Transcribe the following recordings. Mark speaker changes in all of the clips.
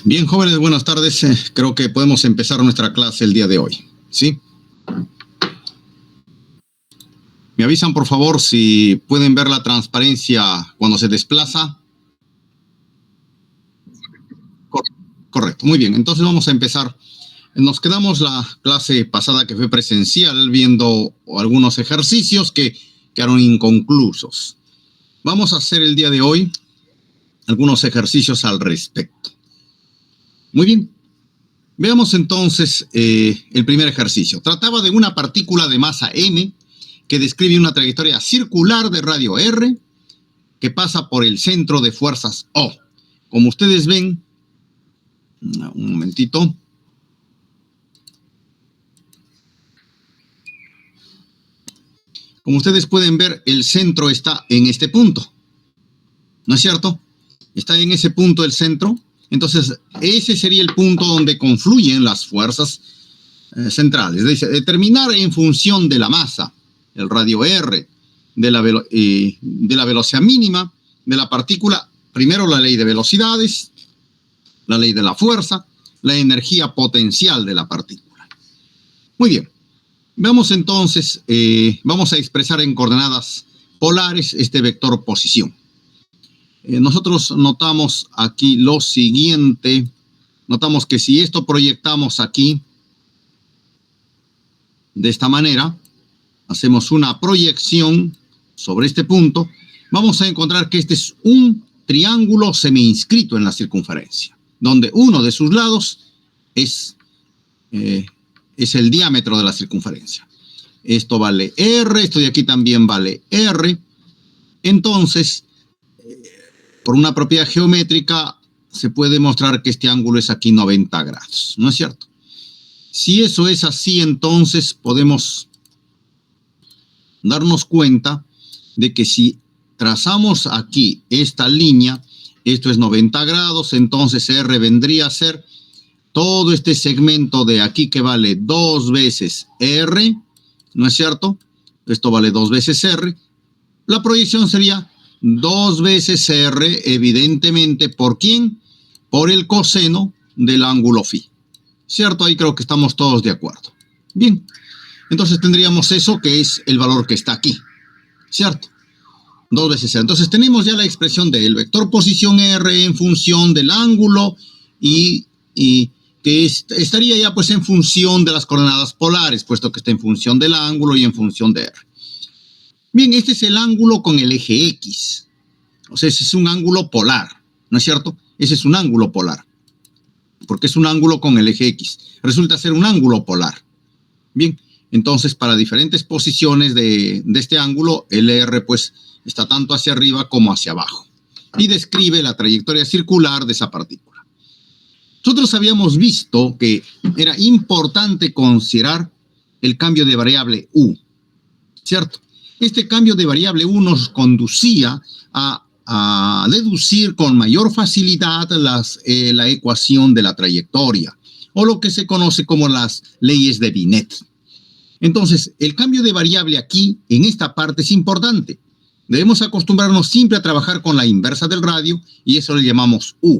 Speaker 1: Bien, jóvenes, buenas tardes. Creo que podemos empezar nuestra clase el día de hoy, ¿sí? Me avisan, por favor, si pueden ver la transparencia cuando se desplaza. Correcto, muy bien. Entonces vamos a empezar. Nos quedamos la clase pasada que fue presencial viendo algunos ejercicios que quedaron inconclusos. Vamos a hacer el día de hoy algunos ejercicios al respecto. Muy bien. Veamos entonces el primer ejercicio. Trataba de una partícula de masa m que describe una trayectoria circular de radio r que pasa por el centro de fuerzas O. Como ustedes ven, un momentito. Como ustedes pueden ver, el centro está en este punto. ¿No es cierto? Está en ese punto el centro. Entonces, ese sería el punto donde confluyen las fuerzas centrales. Dice, determinar en función de la masa, el radio R, de la velocidad mínima de la partícula, primero la ley de velocidades, la ley de la fuerza, la energía potencial de la partícula. Muy bien. Veamos entonces, vamos a expresar en coordenadas polares este vector posición. Nosotros notamos aquí lo siguiente. Notamos que si esto proyectamos aquí de esta manera, hacemos una proyección sobre este punto, vamos a encontrar que este es un triángulo semi-inscrito en la circunferencia, donde uno de sus lados es el diámetro de la circunferencia. Esto vale R, esto de aquí también vale R. Entonces, por una propiedad geométrica, se puede demostrar que este ángulo es aquí 90 grados, ¿no es cierto? Si eso es así, entonces podemos darnos cuenta de que si trazamos aquí esta línea, esto es 90 grados, entonces R vendría a ser todo este segmento de aquí que vale 2 veces R, ¿no es cierto? Esto vale 2 veces R. La proyección sería 2 veces R, evidentemente, ¿por quién? Por el coseno del ángulo phi. ¿Cierto? Ahí creo que estamos todos de acuerdo. Bien. Entonces tendríamos eso que es el valor que está aquí. ¿Cierto? 2 veces R. Entonces tenemos ya la expresión del vector posición R en función del ángulo y que estaría ya pues en función de las coordenadas polares, puesto que está en función del ángulo y en función de R. Bien, este es el ángulo con el eje X. O sea, ese es un ángulo polar, ¿no es cierto? Ese es un ángulo polar, porque es un ángulo con el eje X. Resulta ser un ángulo polar. Bien, entonces para diferentes posiciones de este ángulo, el R pues está tanto hacia arriba como hacia abajo. Y describe la trayectoria circular de esa partícula. Nosotros habíamos visto que era importante considerar el cambio de variable U, ¿cierto? Este cambio de variable U nos conducía a deducir con mayor facilidad la ecuación de la trayectoria, o lo que se conoce como las leyes de Binet. Entonces, el cambio de variable aquí, en esta parte, es importante. Debemos acostumbrarnos siempre a trabajar con la inversa del radio, y eso le llamamos U.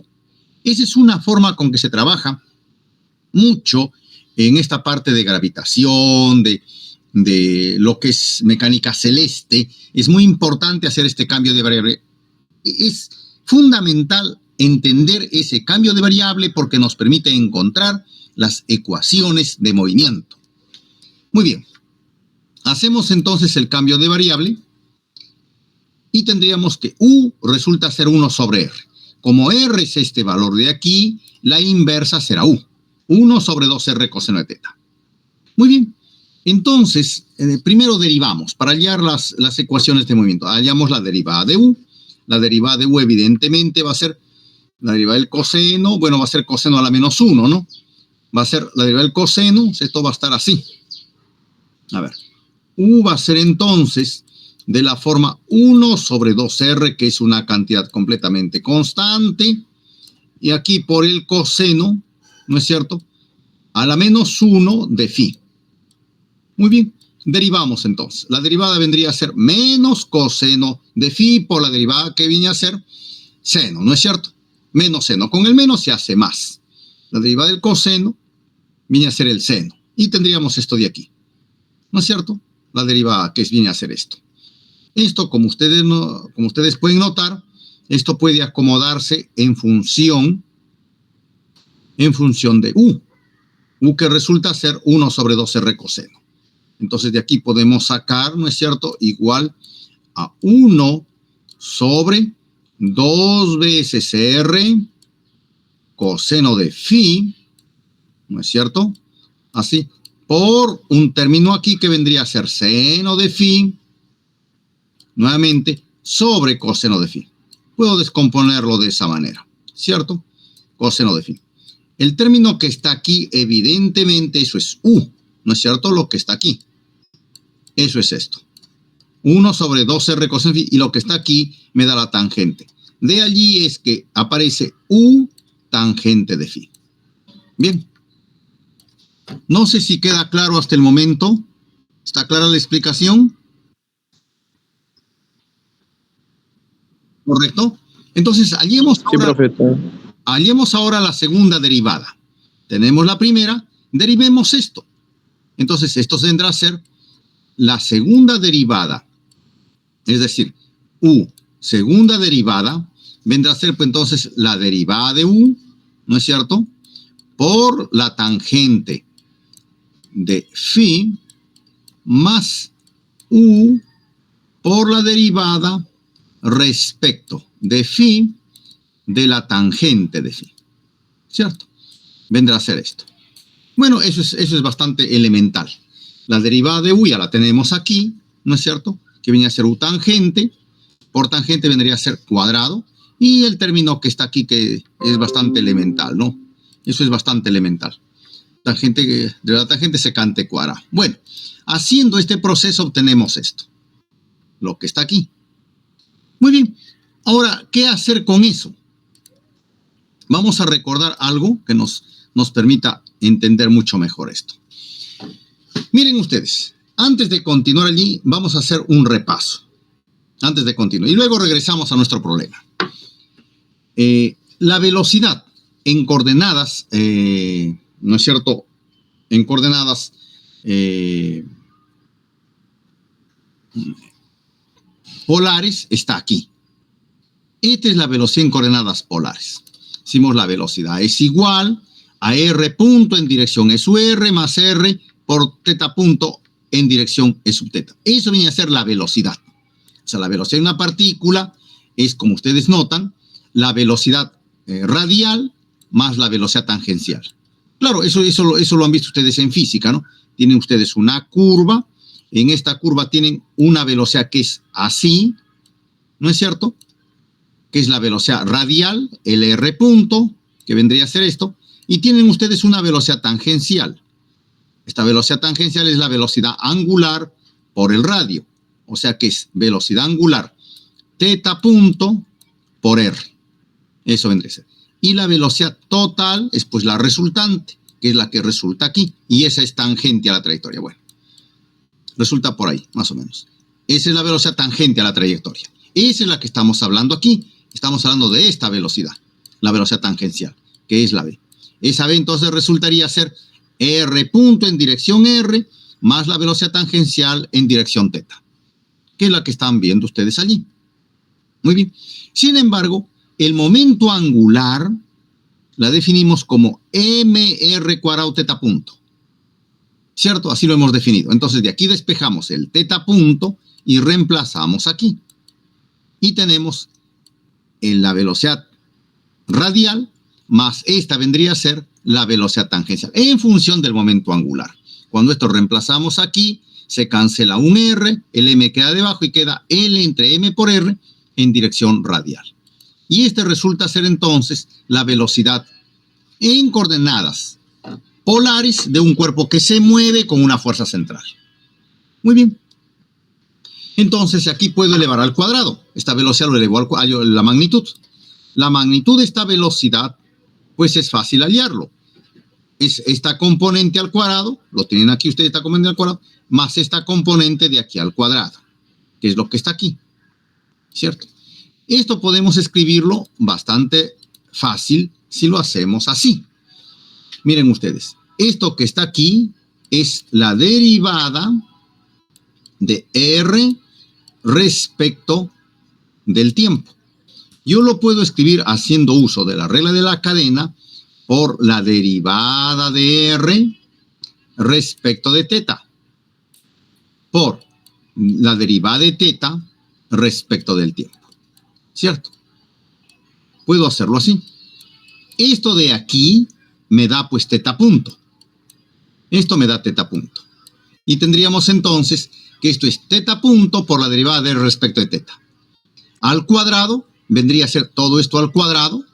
Speaker 1: Esa es una forma con que se trabaja mucho en esta parte de gravitación, de lo que es mecánica celeste. Es muy importante hacer este cambio de variable. Es fundamental entender ese cambio de variable porque nos permite encontrar las ecuaciones de movimiento. Muy bien. Hacemos entonces el cambio de variable y tendríamos que U resulta ser 1 sobre R. Como R es este valor de aquí, la inversa será U. 1 sobre 2R coseno de teta. Muy bien. Entonces, primero derivamos para hallar las ecuaciones de movimiento. Hallamos la derivada de U. La derivada de U evidentemente va a ser la derivada del coseno. Bueno, va a ser coseno a la menos 1, ¿no? Va a ser la derivada del coseno. Esto va a estar así. A ver. U va a ser entonces de la forma 1 sobre 2R, que es una cantidad completamente constante. Y aquí por el coseno, ¿no es cierto? A la menos 1 de phi. Muy bien, derivamos entonces. La derivada vendría a ser menos coseno de phi por la derivada que viene a ser seno, ¿no es cierto? menos seno. Con el menos se hace más. La derivada del coseno viene a ser el seno. Y tendríamos esto de aquí. ¿No es cierto? La derivada que viene a ser esto. Esto, como ustedes pueden notar, esto puede acomodarse en función de U. U que resulta ser 1 sobre 2R coseno. Entonces de aquí podemos sacar, ¿no es cierto?, igual a 1 sobre 2 veces R coseno de phi, ¿no es cierto? Así, por un término aquí que vendría a ser seno de phi, nuevamente, sobre coseno de phi. Puedo descomponerlo de esa manera, ¿cierto? Coseno de phi. El término que está aquí, evidentemente, eso es U, ¿no es cierto? Lo que está aquí. Eso es esto. 1 sobre 2R coseno de phi, y lo que está aquí me da la tangente. De allí es que aparece U tangente de phi. Bien. No sé si queda claro hasta el momento. ¿Está clara la explicación? ¿Correcto? Entonces, hallemos ahora la segunda derivada. Tenemos la primera, derivemos esto. Entonces, esto vendrá a ser la segunda derivada. Es decir, U, segunda derivada, vendrá a ser pues, entonces la derivada de U, ¿no es cierto?, por la tangente de phi más U por la derivada respecto de phi de la tangente de phi, ¿cierto? Vendrá a ser esto. Bueno, eso es bastante elemental. La derivada de U ya la tenemos aquí, ¿no es cierto?, que viene a ser U tangente, por tangente vendría a ser cuadrado, y el término que está aquí que es bastante elemental, ¿no? Eso es bastante elemental. De la tangente secante cuadrada. Bueno, haciendo este proceso obtenemos esto, lo que está aquí. Muy bien, ahora, ¿qué hacer con eso? Vamos a recordar algo que nos permita entender mucho mejor esto. Miren ustedes, antes de continuar allí, vamos a hacer un repaso. Antes de continuar, y luego regresamos a nuestro problema. La velocidad en coordenadas, ¿no es cierto?, en coordenadas polares está aquí. Esta es la velocidad en coordenadas polares. Decimos la velocidad es igual a R punto en dirección E sub R más R por teta punto en dirección E sub teta. Eso viene a ser la velocidad. O sea, la velocidad de una partícula es, como ustedes notan, la velocidad radial más la velocidad tangencial. Claro, eso lo han visto ustedes en física, ¿no? Tienen ustedes una curva. En esta curva tienen una velocidad que es así, ¿no es cierto?, que es la velocidad radial, el R punto, que vendría a ser esto, y tienen ustedes una velocidad tangencial. Esta velocidad tangencial es la velocidad angular por el radio, o sea que es velocidad angular teta punto por R. Eso vendría a ser. Y la velocidad total es pues la resultante, que es la que resulta aquí, y esa es tangente a la trayectoria. Bueno, resulta por ahí, más o menos. Esa es la velocidad tangente a la trayectoria. Esa es la que estamos hablando aquí. Estamos hablando de esta velocidad, la velocidad tangencial, que es la V. Esa V entonces resultaría ser R punto en dirección R más la velocidad tangencial en dirección teta, que es la que están viendo ustedes allí. Muy bien. Sin embargo, el momento angular la definimos como mr cuadrado teta punto. ¿Cierto? Así lo hemos definido. Entonces, de aquí despejamos el teta punto y reemplazamos aquí. Y tenemos en la velocidad radial más esta vendría a ser la velocidad tangencial en función del momento angular. Cuando esto reemplazamos aquí, se cancela un R, el M queda debajo y queda L entre M por R en dirección radial. Y este resulta ser entonces la velocidad en coordenadas polares de un cuerpo que se mueve con una fuerza central. Muy bien. Entonces aquí puedo elevar al cuadrado. Esta velocidad lo elevo a la magnitud. La magnitud de esta velocidad, pues es fácil hallarlo. Es esta componente al cuadrado, lo tienen aquí ustedes, esta componente al cuadrado, más esta componente de aquí al cuadrado, que es lo que está aquí, ¿cierto? Esto podemos escribirlo bastante fácil si lo hacemos así. Miren ustedes, esto que está aquí es la derivada de R respecto del tiempo. Yo lo puedo escribir haciendo uso de la regla de la cadena por la derivada de R respecto de teta, por la derivada de teta respecto del tiempo, ¿cierto? Puedo hacerlo así. Esto de aquí me da pues teta punto. Esto me da teta punto. Y tendríamos entonces que esto es teta punto por la derivada de R respecto de teta. Al cuadrado vendría a ser todo esto al cuadrado.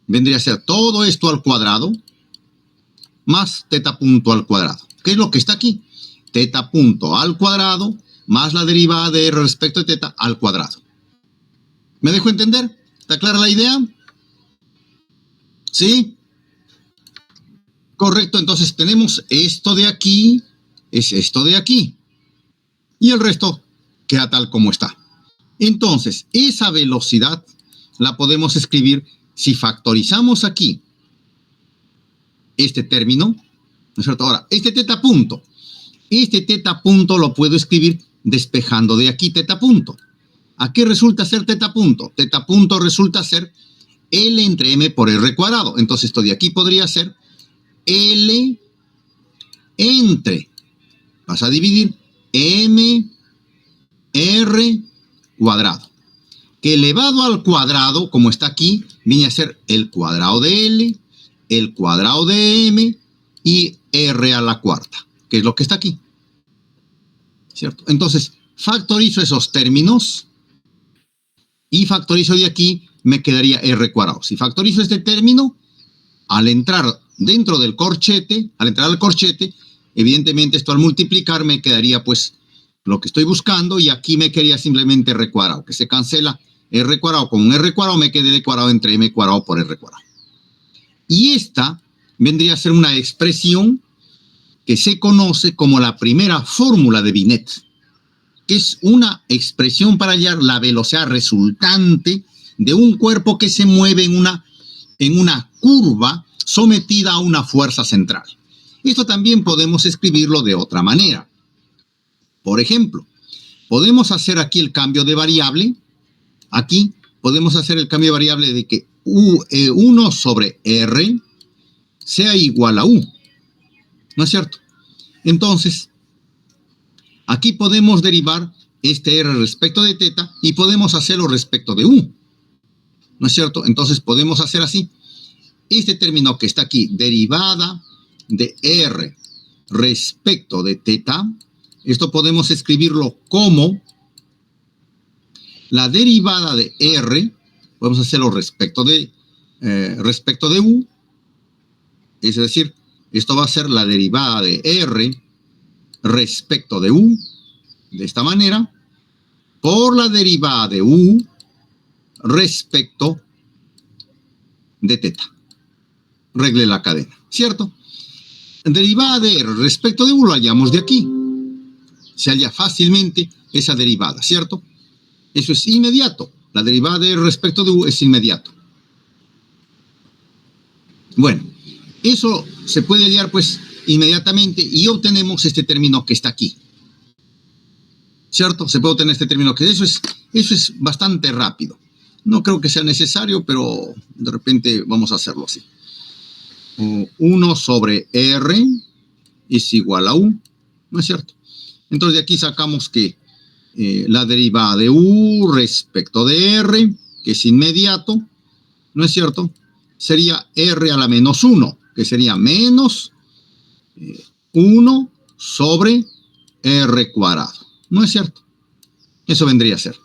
Speaker 1: Vendría a ser todo esto al cuadrado más teta punto al cuadrado. ¿Qué es lo que está aquí? Teta punto al cuadrado más la derivada de R respecto de teta al cuadrado. ¿Me dejo entender? ¿Está clara la idea? ¿Sí? Correcto, entonces tenemos esto de aquí, es esto de aquí. Y el resto queda tal como está. Entonces, esa velocidad la podemos escribir si factorizamos aquí este término, ¿no es cierto? Ahora, este teta punto lo puedo escribir despejando de aquí teta punto. ¿A qué resulta ser teta punto? Teta punto resulta ser L entre M por R cuadrado. Entonces, esto de aquí podría ser L entre, vas a dividir M R cuadrado, que elevado al cuadrado, como está aquí, viene a ser el cuadrado de L, el cuadrado de M y R a la cuarta, que es lo que está aquí, ¿cierto? Entonces, factorizo esos términos y factorizo de aquí, me quedaría R cuadrado. Si factorizo este término, al entrar dentro del corchete, al entrar al corchete, evidentemente esto al multiplicar me quedaría pues lo que estoy buscando y aquí me quedaría simplemente R cuadrado, que se cancela R cuadrado con un R cuadrado, me queda L cuadrado entre M cuadrado por R cuadrado. Y esta vendría a ser una expresión que se conoce como la primera fórmula de Binet, que es una expresión para hallar la velocidad resultante de un cuerpo que se mueve en una curva sometida a una fuerza central. Esto también podemos escribirlo de otra manera. Por ejemplo, podemos hacer aquí el cambio de variable. Aquí podemos hacer el cambio de variable de que 1 sobre R sea igual a U. ¿No es cierto? Entonces, aquí podemos derivar este R respecto de teta y podemos hacerlo respecto de U. ¿No es cierto? Entonces podemos hacer así. Este término que está aquí, derivada de R respecto de teta, esto podemos escribirlo como la derivada de R, podemos hacerlo respecto de U, es decir, esto va a ser la derivada de R respecto de U, de esta manera, por la derivada de U respecto de teta. Regle la cadena, ¿cierto? Derivada de R respecto de U lo hallamos de aquí. Se halla fácilmente esa derivada, ¿cierto? Eso es inmediato. La derivada de R respecto de U es inmediato. Bueno, eso se puede hallar pues inmediatamente y obtenemos este término que está aquí. ¿Cierto? Se puede obtener este término que eso es bastante rápido. No creo que sea necesario, pero de repente vamos a hacerlo así. 1 sobre R es igual a U, ¿no es cierto? Entonces de aquí sacamos que la derivada de U respecto de R, que es inmediato, ¿no es cierto? Sería R a la menos 1, que sería menos 1 sobre R cuadrado, ¿no es cierto? Eso vendría a ser.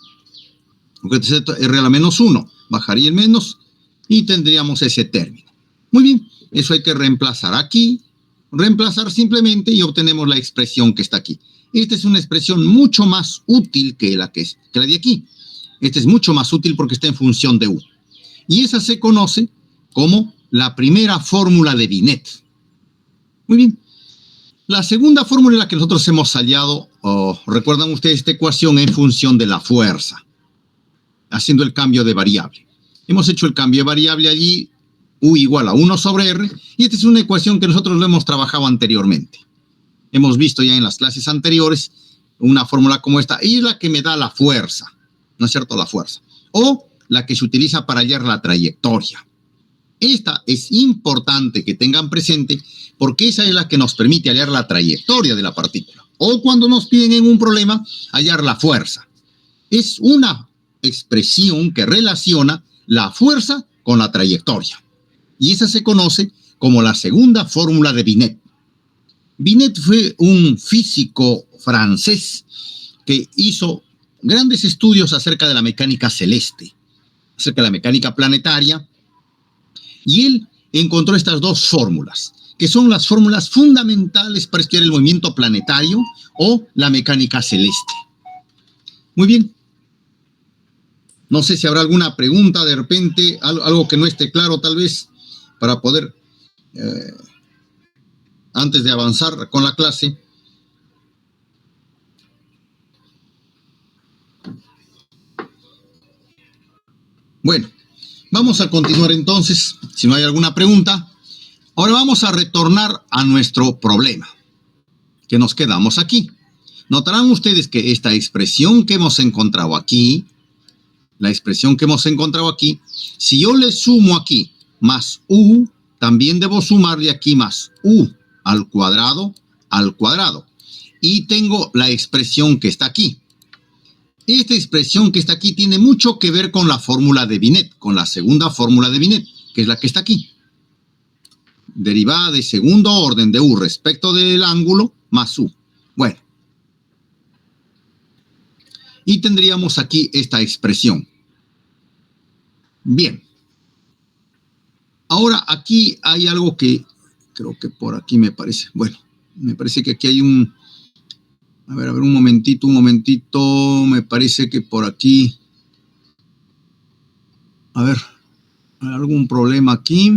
Speaker 1: R a la menos 1, bajaría el menos y tendríamos ese término. Muy bien, eso hay que reemplazar aquí, reemplazar simplemente y obtenemos la expresión que está aquí. Esta es una expresión mucho más útil que la de aquí. Esta es mucho más útil porque está en función de U. Y esa se conoce como la primera fórmula de Binet. Muy bien. La segunda fórmula es la que nosotros hemos hallado, recuerdan ustedes esta ecuación en función de la fuerza, haciendo el cambio de variable. Hemos hecho el cambio de variable allí, U igual a 1 sobre R, y esta es una ecuación que nosotros lo hemos trabajado anteriormente. Hemos visto ya en las clases anteriores una fórmula como esta, y es la que me da la fuerza, ¿no es cierto? La fuerza. O la que se utiliza para hallar la trayectoria. Esta es importante que tengan presente porque esa es la que nos permite hallar la trayectoria de la partícula. O cuando nos piden en un problema, hallar la fuerza. Es una expresión que relaciona la fuerza con la trayectoria. Y esa se conoce como la segunda fórmula de Binet. Binet fue un físico francés que hizo grandes estudios acerca de la mecánica celeste, acerca de la mecánica planetaria, y él encontró estas dos fórmulas, que son las fórmulas fundamentales para estudiar el movimiento planetario o la mecánica celeste. Muy bien. No sé si habrá alguna pregunta de repente, algo que no esté claro tal vez, para poder, antes de avanzar con la clase. Bueno, vamos a continuar entonces, si no hay alguna pregunta. Ahora vamos a retornar a nuestro problema, que nos quedamos aquí. Notarán ustedes que esta expresión que hemos encontrado aquí, la expresión que hemos encontrado aquí, si yo le sumo aquí más U, también debo sumarle aquí más U al cuadrado. Y tengo la expresión que está aquí. Esta expresión que está aquí tiene mucho que ver con la fórmula de Binet, con la segunda fórmula de Binet, que es la que está aquí. Derivada de segundo orden de U respecto del ángulo más U. Bueno. Y tendríamos aquí esta expresión. Bien. Ahora aquí hay algo que creo que por aquí me parece. Bueno, me parece que aquí hay un... A ver, un momentito. Me parece que por aquí... A ver, ¿hay algún problema aquí?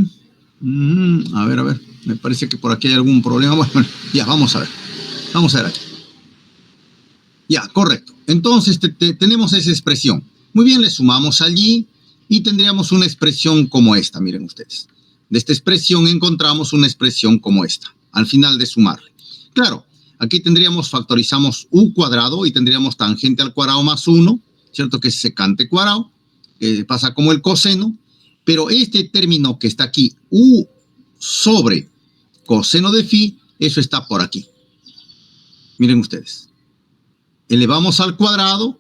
Speaker 1: A ver. Me parece que por aquí hay algún problema. Bueno, ya, vamos a ver. Vamos a ver aquí. Ya, correcto. Entonces tenemos esa expresión. Muy bien, le sumamos allí y tendríamos una expresión como esta. Miren ustedes. De esta expresión encontramos una expresión como esta, al final de sumarle. Claro, aquí factorizamos U cuadrado y tendríamos tangente al cuadrado más 1, ¿cierto? Que es secante cuadrado, que pasa como el coseno, pero este término que está aquí, U sobre coseno de phi, eso está por aquí. Miren ustedes. Elevamos al cuadrado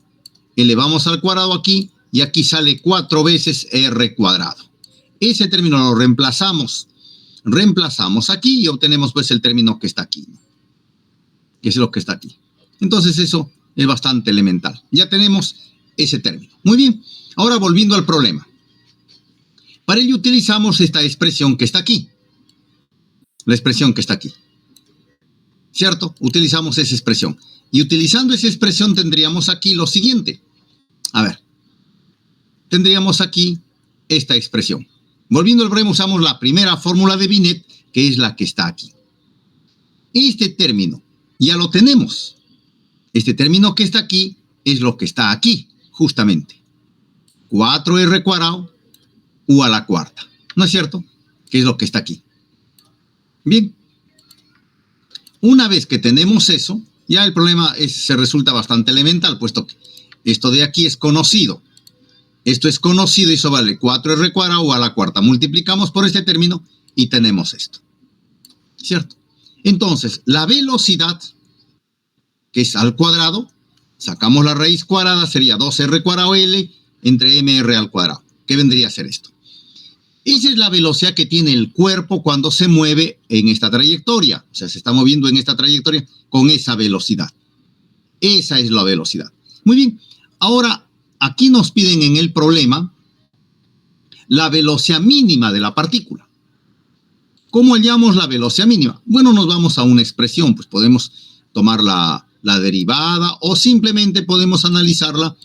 Speaker 1: aquí, y aquí sale 4 veces R cuadrado. Ese término lo reemplazamos aquí y obtenemos pues el término que está aquí, ¿no? Que es lo que está aquí. Entonces eso es bastante elemental. Ya tenemos ese término. Muy bien, ahora volviendo al problema. Para ello utilizamos esta expresión que está aquí. La expresión que está aquí. ¿Cierto? Utilizamos esa expresión. Y utilizando esa expresión tendríamos aquí lo siguiente. A ver. Tendríamos aquí esta expresión. Volviendo al problema, usamos la primera fórmula de Binet, que es la que está aquí. Este término ya lo tenemos. Este término que está aquí es lo que está aquí, justamente. 4R cuadrado, U a la cuarta. ¿No es cierto? Que es lo que está aquí. Bien. Una vez que tenemos eso, ya el problema se resulta bastante elemental, puesto que esto de aquí es conocido. Esto es conocido y eso vale 4R cuadrado U a la cuarta. Multiplicamos por este término y tenemos esto. ¿Cierto? Entonces, la velocidad, que es al cuadrado, sacamos la raíz cuadrada, sería 2R cuadrado L entre MR al cuadrado. ¿Qué vendría a ser esto? Esa es la velocidad que tiene el cuerpo cuando se mueve en esta trayectoria. O sea, se está moviendo en esta trayectoria con esa velocidad. Esa es la velocidad. Muy bien. Ahora, aquí nos piden en el problema la velocidad mínima de la partícula. ¿Cómo hallamos la velocidad mínima? Bueno, nos vamos a una expresión. Pues podemos tomar la derivada o simplemente podemos analizarla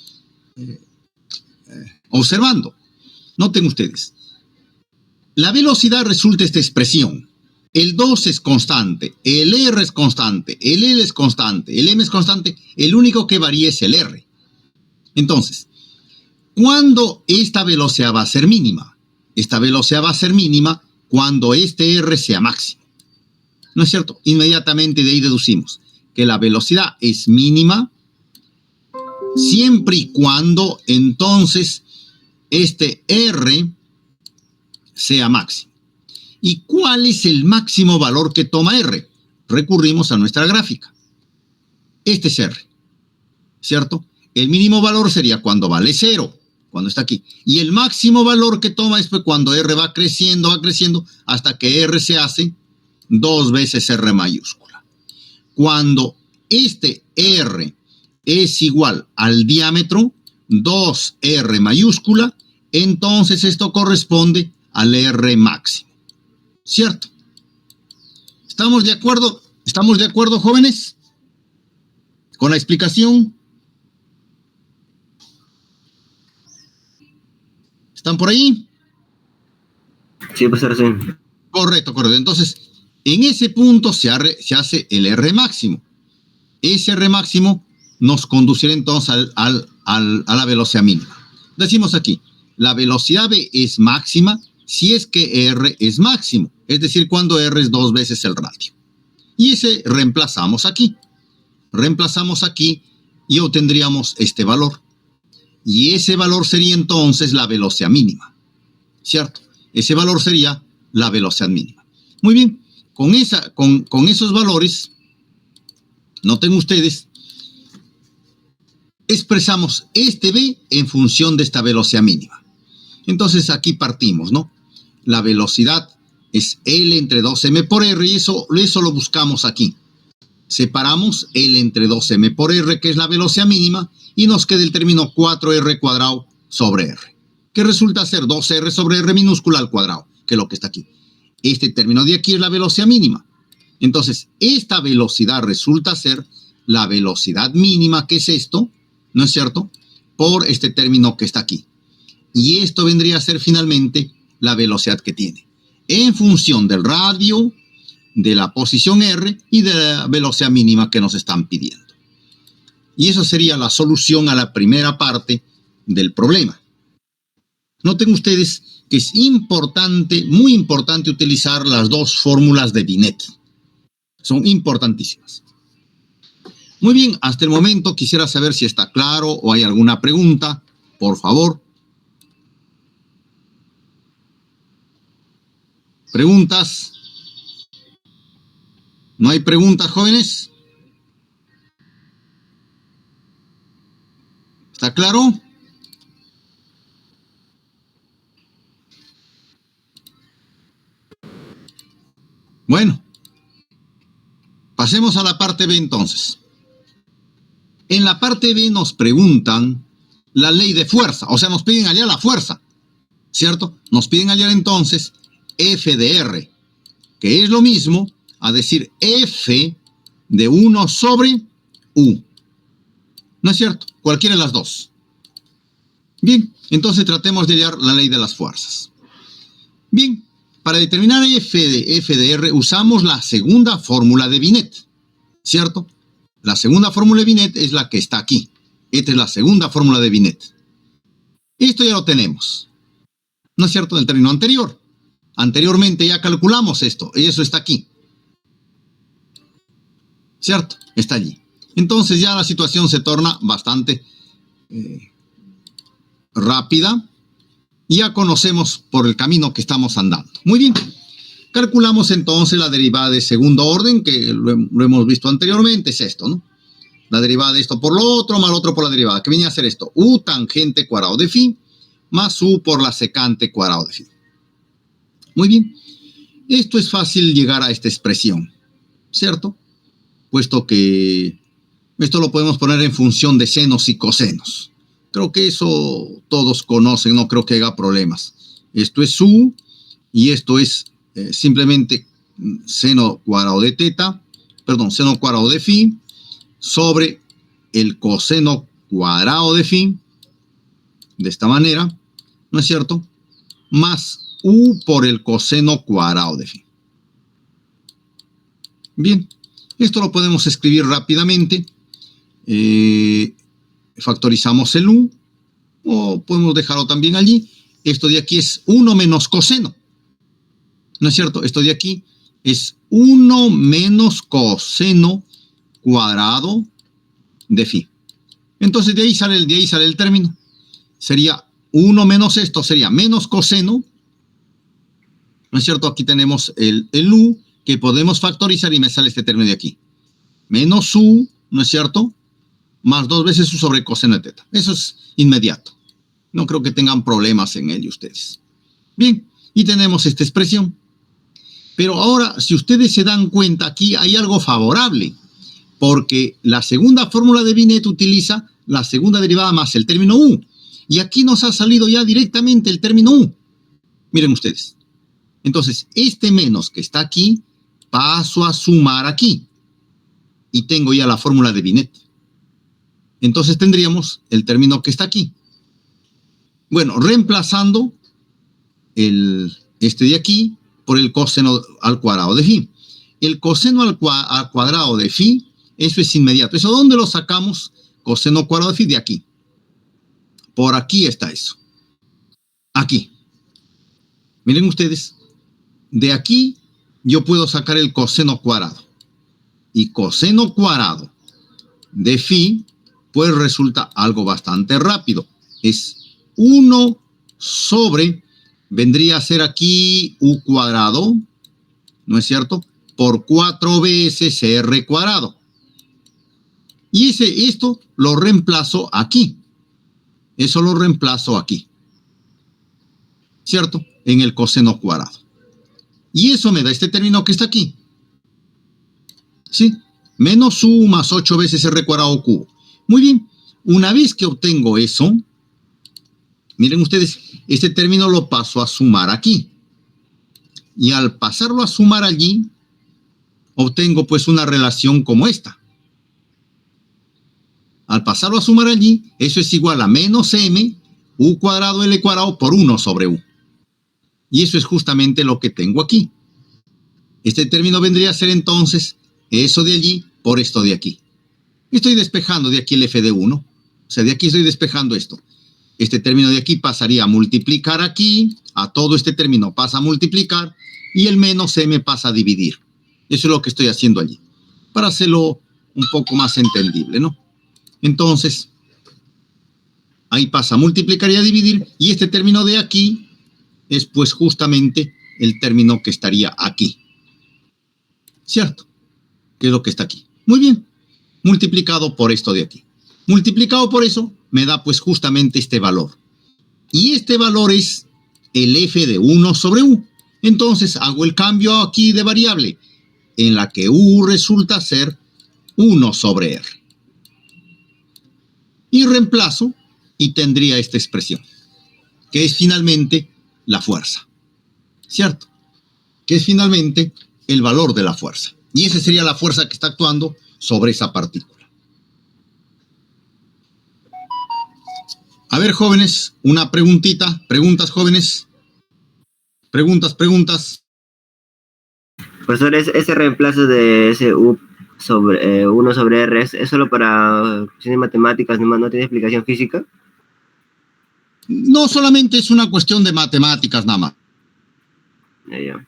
Speaker 1: observando. Noten ustedes. La velocidad resulta esta expresión. El 2 es constante, el R es constante, el L es constante, el M es constante. El único que varía es el R. Entonces, ¿Cuándo esta velocidad va a ser mínima? Esta velocidad va a ser mínima cuando este R sea máximo. ¿No es cierto? Inmediatamente de ahí deducimos que la velocidad es mínima siempre y cuando entonces este R sea máximo. ¿Y cuál es el máximo valor que toma R? Recurrimos a nuestra gráfica. Este es R, ¿cierto? El mínimo valor sería cuando vale 0, cuando está aquí. Y el máximo valor que toma es cuando R va creciendo hasta que R se hace 2 veces R mayúscula. Cuando este R es igual al diámetro, 2R mayúscula, entonces esto corresponde al R máximo. ¿Cierto? ¿Estamos de acuerdo? ¿Estamos de acuerdo, jóvenes? ¿Con la explicación? ¿Están por ahí?
Speaker 2: Sí, profesor, sí.
Speaker 1: Correcto. Entonces, en ese punto se hace el R máximo. Ese R máximo nos conducirá entonces a la velocidad mínima. Decimos aquí, la velocidad V es máxima si es que R es máximo, es decir, cuando R es 2 veces el radio. Y ese reemplazamos aquí. Y obtendríamos este valor. Y ese valor sería entonces la velocidad mínima, ¿cierto? Ese valor sería la velocidad mínima. Muy bien, con esos valores, noten ustedes, expresamos este V en función de esta velocidad mínima. Entonces aquí partimos, ¿no? La velocidad es L entre 2m por R y eso lo buscamos aquí. Separamos L entre 2m por R, que es la velocidad mínima, y nos queda el término 4R cuadrado sobre R, que resulta ser 2R sobre R minúscula al cuadrado, que es lo que está aquí. Este término de aquí es la velocidad mínima. Entonces, esta velocidad resulta ser la velocidad mínima, que es esto, ¿no es cierto?, por este término que está aquí. Y esto vendría a ser finalmente la velocidad que tiene, en función del radio, de la posición R y de la velocidad mínima que nos están pidiendo. Y eso sería la solución a la primera parte del problema. Noten ustedes que es importante, muy importante utilizar las dos fórmulas de Binet. Son importantísimas. Muy bien, hasta el momento quisiera saber si está claro o hay alguna pregunta, por favor. ¿Preguntas? ¿No hay preguntas, jóvenes? ¿Está claro? Bueno, pasemos a la parte B entonces. En la parte B nos preguntan la ley de fuerza, o sea, nos piden hallar la fuerza, ¿cierto? Nos piden hallar entonces F de R, que es lo mismo a decir F de 1 sobre U. ¿No es cierto? Cualquiera de las dos. Bien, entonces tratemos de hallar la ley de las fuerzas. Bien, para determinar F de R usamos la segunda fórmula de Binet, ¿cierto? La segunda fórmula de Binet es la que está aquí. Esta es la segunda fórmula de Binet. Esto ya lo tenemos, ¿no es cierto?, del término anterior. Anteriormente ya calculamos esto, y eso está aquí. ¿Cierto? Está allí. Entonces ya la situación se torna bastante rápida. Y ya conocemos por el camino que estamos andando. Muy bien. Calculamos entonces la derivada de segundo orden, que lo hemos visto anteriormente, es esto, ¿no? La derivada de esto por lo otro, más lo otro por la derivada, que viene a ser esto, U tangente cuadrado de phi, más U por la secante cuadrado de phi. Muy bien. Esto es fácil llegar a esta expresión, ¿cierto? Puesto que esto lo podemos poner en función de senos y cosenos. Creo que eso todos conocen, no creo que haya problemas. Esto es U y esto es simplemente seno cuadrado de teta, seno cuadrado de phi sobre el coseno cuadrado de phi, de esta manera, ¿no es cierto?, más U por el coseno cuadrado de phi. Bien, esto lo podemos escribir rápidamente. Factorizamos el U. o podemos dejarlo también allí. Esto de aquí es 1 menos coseno, ¿no es cierto? Esto de aquí es 1 menos coseno cuadrado de phi. Entonces de ahí sale el término. Sería 1 menos esto, sería menos coseno, ¿no es cierto? Aquí tenemos el u que podemos factorizar y me sale este término de aquí. Menos u, ¿no es cierto? Más 2 veces u sobre coseno de teta. Eso es inmediato. No creo que tengan problemas en ello ustedes. Bien, y tenemos esta expresión. Pero ahora, si ustedes se dan cuenta, aquí hay algo favorable, porque la segunda fórmula de Binet utiliza la segunda derivada más el término u. Y aquí nos ha salido ya directamente el término u. Miren ustedes. Entonces, este menos que está aquí, paso a sumar aquí. Y tengo ya la fórmula de Binet. Entonces tendríamos el término que está aquí. Bueno, reemplazando este de aquí por el coseno al cuadrado de phi. El coseno al cuadrado de phi, eso es inmediato. ¿Eso dónde lo sacamos? Coseno cuadrado de phi de aquí. Por aquí está eso. Aquí. Miren ustedes. De aquí yo puedo sacar el coseno cuadrado. Y coseno cuadrado de phi, pues resulta algo bastante rápido. Es 1 sobre, vendría a ser aquí u cuadrado, ¿no es cierto? Por 4 veces r cuadrado. Y esto lo reemplazo aquí. Eso lo reemplazo aquí. ¿Cierto? En el coseno cuadrado. Y eso me da este término que está aquí. ¿Sí? Menos u más 8 veces r cuadrado cubo. Muy bien. Una vez que obtengo eso, miren ustedes, este término lo paso a sumar aquí. Y al pasarlo a sumar allí, obtengo pues una relación como esta. Al pasarlo a sumar allí, eso es igual a menos m, u cuadrado l cuadrado por 1 sobre u. Y eso es justamente lo que tengo aquí. Este término vendría a ser entonces eso de allí por esto de aquí. Estoy despejando de aquí el f de 1. O sea, de aquí estoy despejando esto. Este término de aquí pasaría a multiplicar aquí, a todo este término pasa a multiplicar, y el menos m pasa a dividir. Eso es lo que estoy haciendo allí, para hacerlo un poco más entendible, ¿no? Entonces, ahí pasa a multiplicar y a dividir, y este término de aquí es pues justamente el término que estaría aquí. ¿Cierto? Que es lo que está aquí. Muy bien. Multiplicado por esto de aquí. Multiplicado por eso, me da pues justamente este valor. Y este valor es el f de 1 sobre u. Entonces hago el cambio aquí de variable, en la que u resulta ser 1 sobre r. Y reemplazo y tendría esta expresión, que es finalmente la fuerza. ¿Cierto? Que es finalmente el valor de la fuerza. Y esa sería la fuerza que está actuando sobre esa partícula. A ver, jóvenes, una preguntita. Preguntas, jóvenes. Preguntas.
Speaker 2: Profesor, ese reemplazo de ese u sobre 1 sobre r, ¿es solo para cuestiones matemáticas, no tiene explicación física?
Speaker 1: No solamente es una cuestión de matemáticas nada más.
Speaker 2: Ya.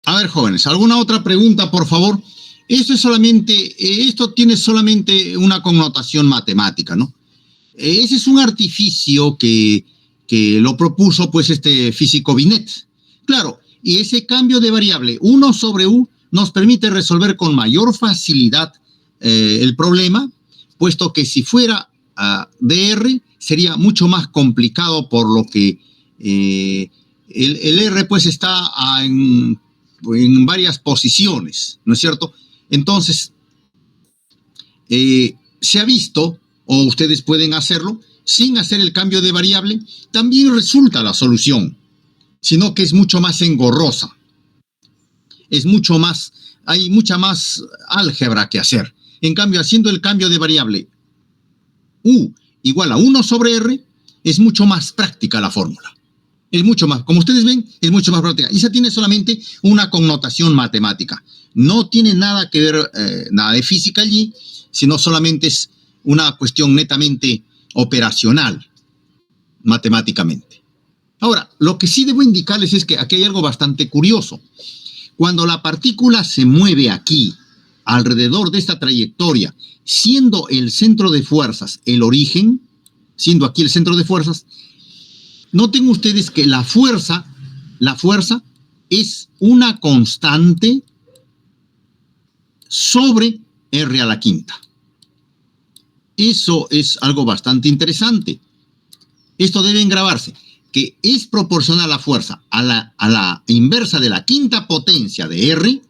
Speaker 1: A ver, jóvenes, ¿alguna otra pregunta, por favor? Esto tiene solamente una connotación matemática, ¿no? Ese es un artificio que lo propuso, pues, este físico Binet. Claro, y ese cambio de variable 1 sobre u nos permite resolver con mayor facilidad el problema, puesto que si fuera dr sería mucho más complicado, por lo que el r, pues, está en varias posiciones, ¿no es cierto? Entonces, se ha visto, o ustedes pueden hacerlo, sin hacer el cambio de variable, también resulta la solución, sino que es mucho más engorrosa. Es mucho más, hay mucha más álgebra que hacer. En cambio, haciendo el cambio de variable U igual a 1 sobre R, es mucho más práctica la fórmula. Es mucho más, como ustedes ven, es mucho más práctica. Y esa tiene solamente una connotación matemática. No tiene nada que ver, nada de física allí, sino solamente es una cuestión netamente operacional, matemáticamente. Ahora, lo que sí debo indicarles es que aquí hay algo bastante curioso. Cuando la partícula se mueve aquí, alrededor de esta trayectoria, siendo el centro de fuerzas el origen, siendo aquí el centro de fuerzas, noten ustedes que la fuerza es una constante sobre R a la quinta. Eso es algo bastante interesante. Esto deben grabarse, que es proporcional a la fuerza a la inversa de la quinta potencia de R.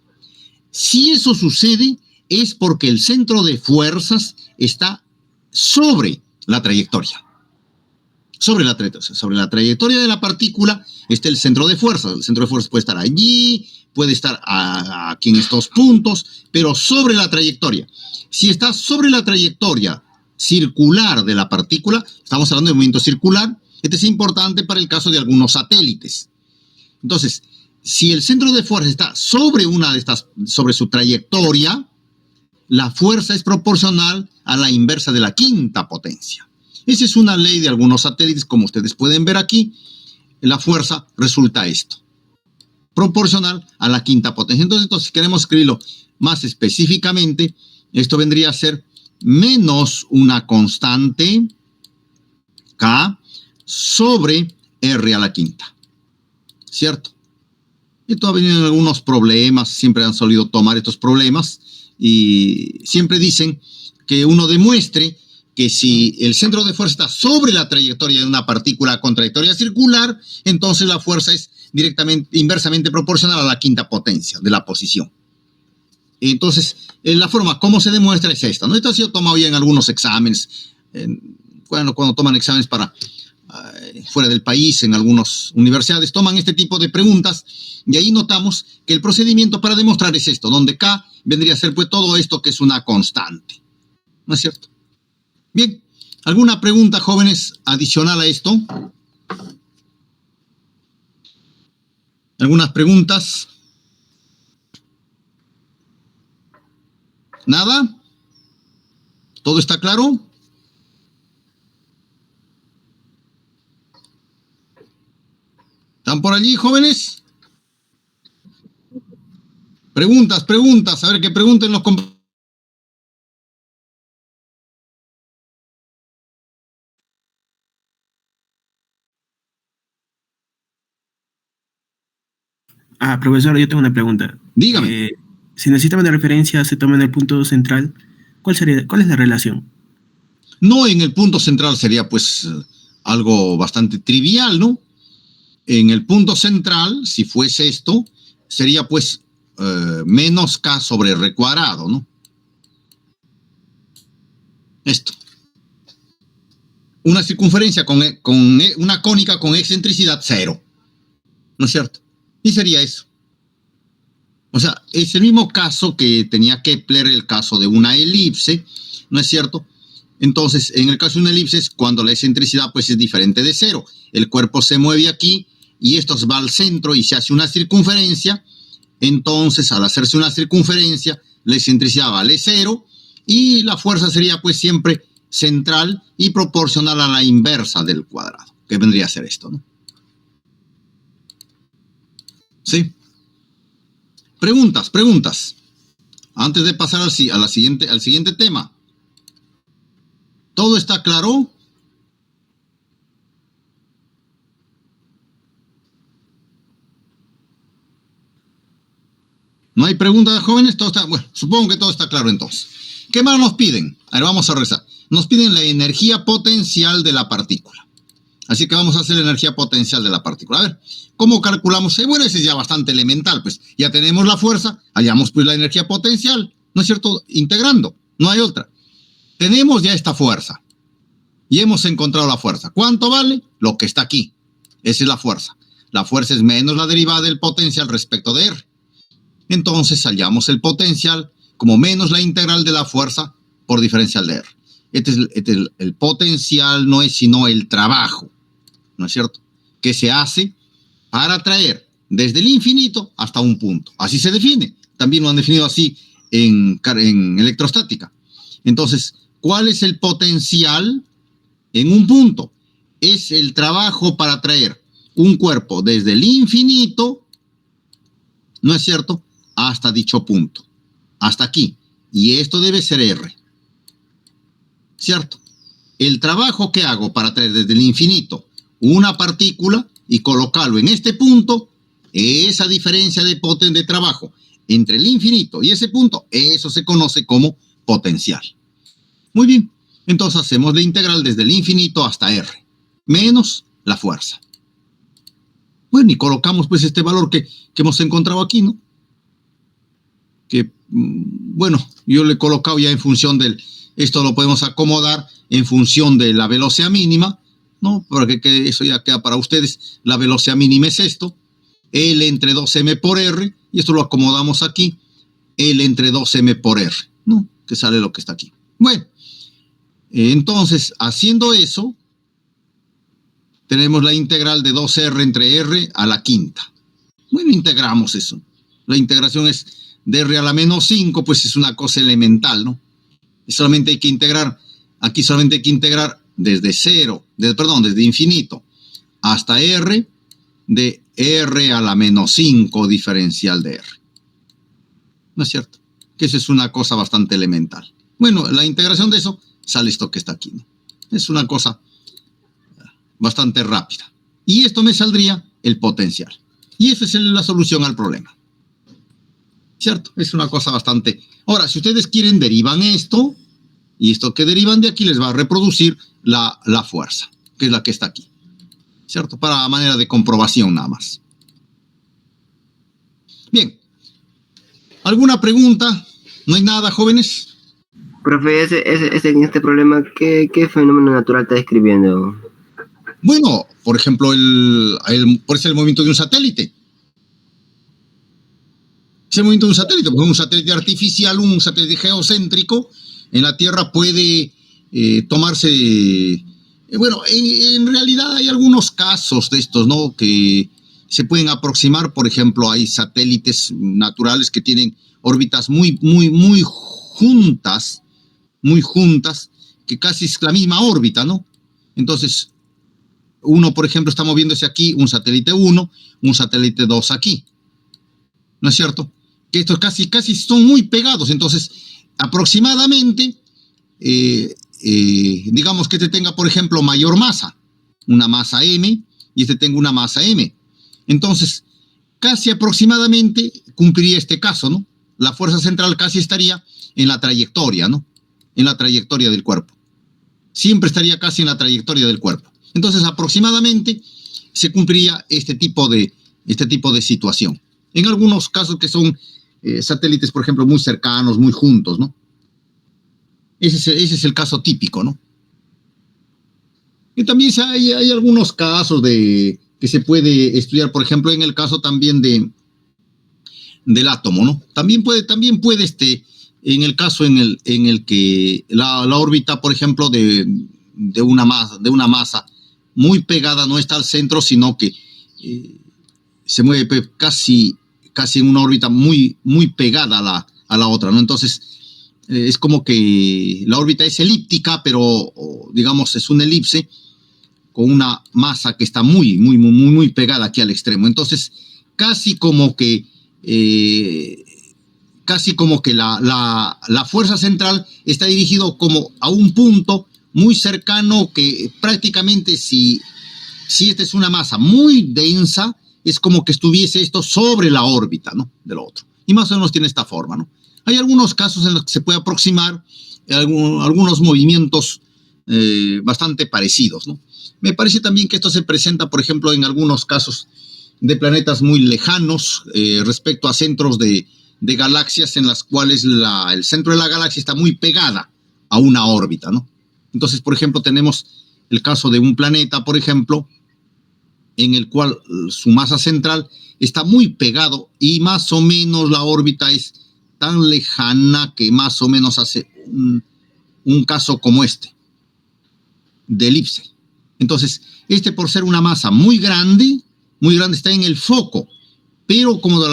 Speaker 1: Si eso sucede, es porque el centro de fuerzas está sobre la trayectoria. Sobre la trayectoria de la partícula está el centro de fuerzas. El centro de fuerzas puede estar allí, puede estar aquí en estos puntos, pero sobre la trayectoria. Si está sobre la trayectoria circular de la partícula, estamos hablando de movimiento circular, este es importante para el caso de algunos satélites. Entonces, si el centro de fuerza está sobre una de estas, sobre su trayectoria, la fuerza es proporcional a la inversa de la quinta potencia. Esa es una ley de algunos satélites, como ustedes pueden ver aquí. La fuerza resulta esto, proporcional a la quinta potencia. Entonces, si queremos escribirlo más específicamente, esto vendría a ser menos una constante K sobre R a la quinta, ¿cierto? Esto ha venido en algunos problemas, siempre han solido tomar estos problemas y siempre dicen que uno demuestre que si el centro de fuerza está sobre la trayectoria de una partícula con trayectoria circular, entonces la fuerza es inversamente proporcional a la quinta potencia de la posición. Entonces, la forma como se demuestra es esta, ¿no? Esto ha sido tomado ya en algunos exámenes, cuando toman exámenes para fuera del país, en algunas universidades, toman este tipo de preguntas y ahí notamos que el procedimiento para demostrar es esto, donde K vendría a ser pues todo esto que es una constante, ¿no es cierto? Bien, ¿alguna pregunta, jóvenes, adicional a esto? ¿Algunas preguntas? ¿Nada? ¿Todo está claro? ¿Están por allí, jóvenes? Preguntas, a ver que pregunten los compañeros.
Speaker 3: Profesor, yo tengo una pregunta.
Speaker 1: Dígame.
Speaker 3: Si el sistema de referencia se toma en el punto central, ¿cuál es la relación?
Speaker 1: No, en el punto central sería pues algo bastante trivial, ¿no? En el punto central, si fuese esto, sería pues menos K sobre R cuadrado, ¿no? Esto. Una circunferencia con una cónica con excentricidad 0, ¿no es cierto? Y sería eso. O sea, es el mismo caso que tenía Kepler, el caso de una elipse, ¿no es cierto? Entonces, en el caso de una elipse, cuando la excentricidad pues es diferente de 0. El cuerpo se mueve aquí y esto va al centro y se hace una circunferencia. Entonces, al hacerse una circunferencia, la excentricidad vale 0 y la fuerza sería pues siempre central y proporcional a la inversa del cuadrado, que vendría a ser esto, ¿no? ¿Sí? Preguntas. Antes de pasar al siguiente tema. ¿Todo está claro? ¿No hay preguntas, jóvenes? Todo está, bueno, supongo que todo está claro entonces. ¿Qué más nos piden? A ver, vamos a rezar. Nos piden la energía potencial de la partícula. Así que vamos a hacer la energía potencial de la partícula. A ver, ¿cómo calculamos? Bueno, ese es ya bastante elemental, pues ya tenemos la fuerza, hallamos pues la energía potencial, ¿no es cierto? Integrando, no hay otra. tenemos ya esta fuerza y hemos encontrado la fuerza. ¿Cuánto vale? Lo que está aquí. Esa es la fuerza. La fuerza es menos la derivada del potencial respecto de R. Entonces hallamos el potencial como menos la integral de la fuerza por diferencial de R. El potencial no es sino el trabajo, ¿no es cierto?, que se hace para traer desde el infinito hasta un punto. Así se define. También lo han definido así en electrostática. Entonces, ¿cuál es el potencial en un punto? Es el trabajo para traer un cuerpo desde el infinito, ¿no es cierto?, hasta dicho punto, hasta aquí. Y esto debe ser R, ¿cierto? El trabajo que hago para traer desde el infinito una partícula y colocarlo en este punto, esa diferencia de trabajo entre el infinito y ese punto, eso se conoce como potencial. Muy bien, entonces hacemos la integral desde el infinito hasta R, menos la fuerza. Bueno, y colocamos pues este valor que hemos encontrado aquí, ¿no? Que, bueno, yo le he colocado ya en función esto lo podemos acomodar en función de la velocidad mínima, ¿no? Porque eso ya queda para ustedes. La velocidad mínima es esto, L entre 2m por R, y esto lo acomodamos aquí, L entre 2m por R, ¿no? Que sale lo que está aquí. Bueno, entonces, haciendo eso, tenemos la integral de 2R entre R a la quinta. Bueno, integramos eso. La integración es de R a la menos 5, pues es una cosa elemental, ¿no? Solamente hay que integrar, aquí solamente hay que integrar desde desde infinito hasta R, de R a la menos 5 diferencial de R. ¿No es cierto? Que eso es una cosa bastante elemental. Bueno, la integración de eso sale esto que está aquí, ¿no? Es una cosa bastante rápida. Y esto me saldría el potencial. Y esa es la solución al problema. ¿Cierto? Es una cosa bastante... Ahora, si ustedes quieren, derivan esto, y esto que derivan de aquí les va a reproducir la fuerza, que es la que está aquí. ¿Cierto? Para manera de comprobación nada más. Bien. ¿Alguna pregunta? ¿No hay nada, jóvenes?
Speaker 2: Profe, en este problema, ¿qué fenómeno natural está describiendo?
Speaker 1: Bueno, por ejemplo, por eso el movimiento de un satélite. Es el movimiento de un satélite, porque un satélite artificial, un satélite geocéntrico, en la Tierra puede tomarse... bueno, en realidad hay algunos casos de estos, ¿no?, que se pueden aproximar. Por ejemplo, hay satélites naturales que tienen órbitas muy juntas, que casi es la misma órbita, ¿no? Entonces, uno, por ejemplo, está moviéndose aquí, un satélite 1, un satélite 2 aquí. ¿No es cierto? Que estos casi son muy pegados. Entonces, aproximadamente, digamos que este tenga, por ejemplo, mayor masa, una masa M, y este tenga una masa M. Entonces, casi aproximadamente cumpliría este caso, ¿no? La fuerza central casi estaría en la trayectoria, ¿no? En la trayectoria del cuerpo. Siempre estaría casi en la trayectoria del cuerpo. Entonces, aproximadamente se cumpliría este tipo de situación. En algunos casos que son satélites, por ejemplo, muy cercanos, muy juntos, ¿no? Ese es el caso típico, ¿no? Y también hay algunos casos que se puede estudiar, por ejemplo, en el caso también del átomo, ¿no? También puede en el caso en el que la órbita, por ejemplo, de una masa muy pegada no está al centro, sino que se mueve casi en una órbita muy pegada a la otra, ¿no? Entonces, es como que la órbita es elíptica, pero digamos es una elipse con una masa que está muy pegada aquí al extremo. Entonces, casi como que la fuerza central está dirigido como a un punto muy cercano, que prácticamente si esta es una masa muy densa, es como que estuviese esto sobre la órbita, ¿no?, del otro. Y más o menos tiene esta forma, ¿no? Hay algunos casos en los que se puede aproximar algunos movimientos bastante parecidos, ¿no? Me parece también que esto se presenta, por ejemplo, en algunos casos de planetas muy lejanos respecto a centros de galaxias en las cuales el centro de la galaxia está muy pegada a una órbita, ¿no? Entonces, por ejemplo, tenemos el caso de un planeta, por ejemplo, en el cual su masa central está muy pegado y más o menos la órbita es tan lejana que más o menos hace un caso como este, de elipse. Entonces, por ser una masa muy grande está en el foco, pero como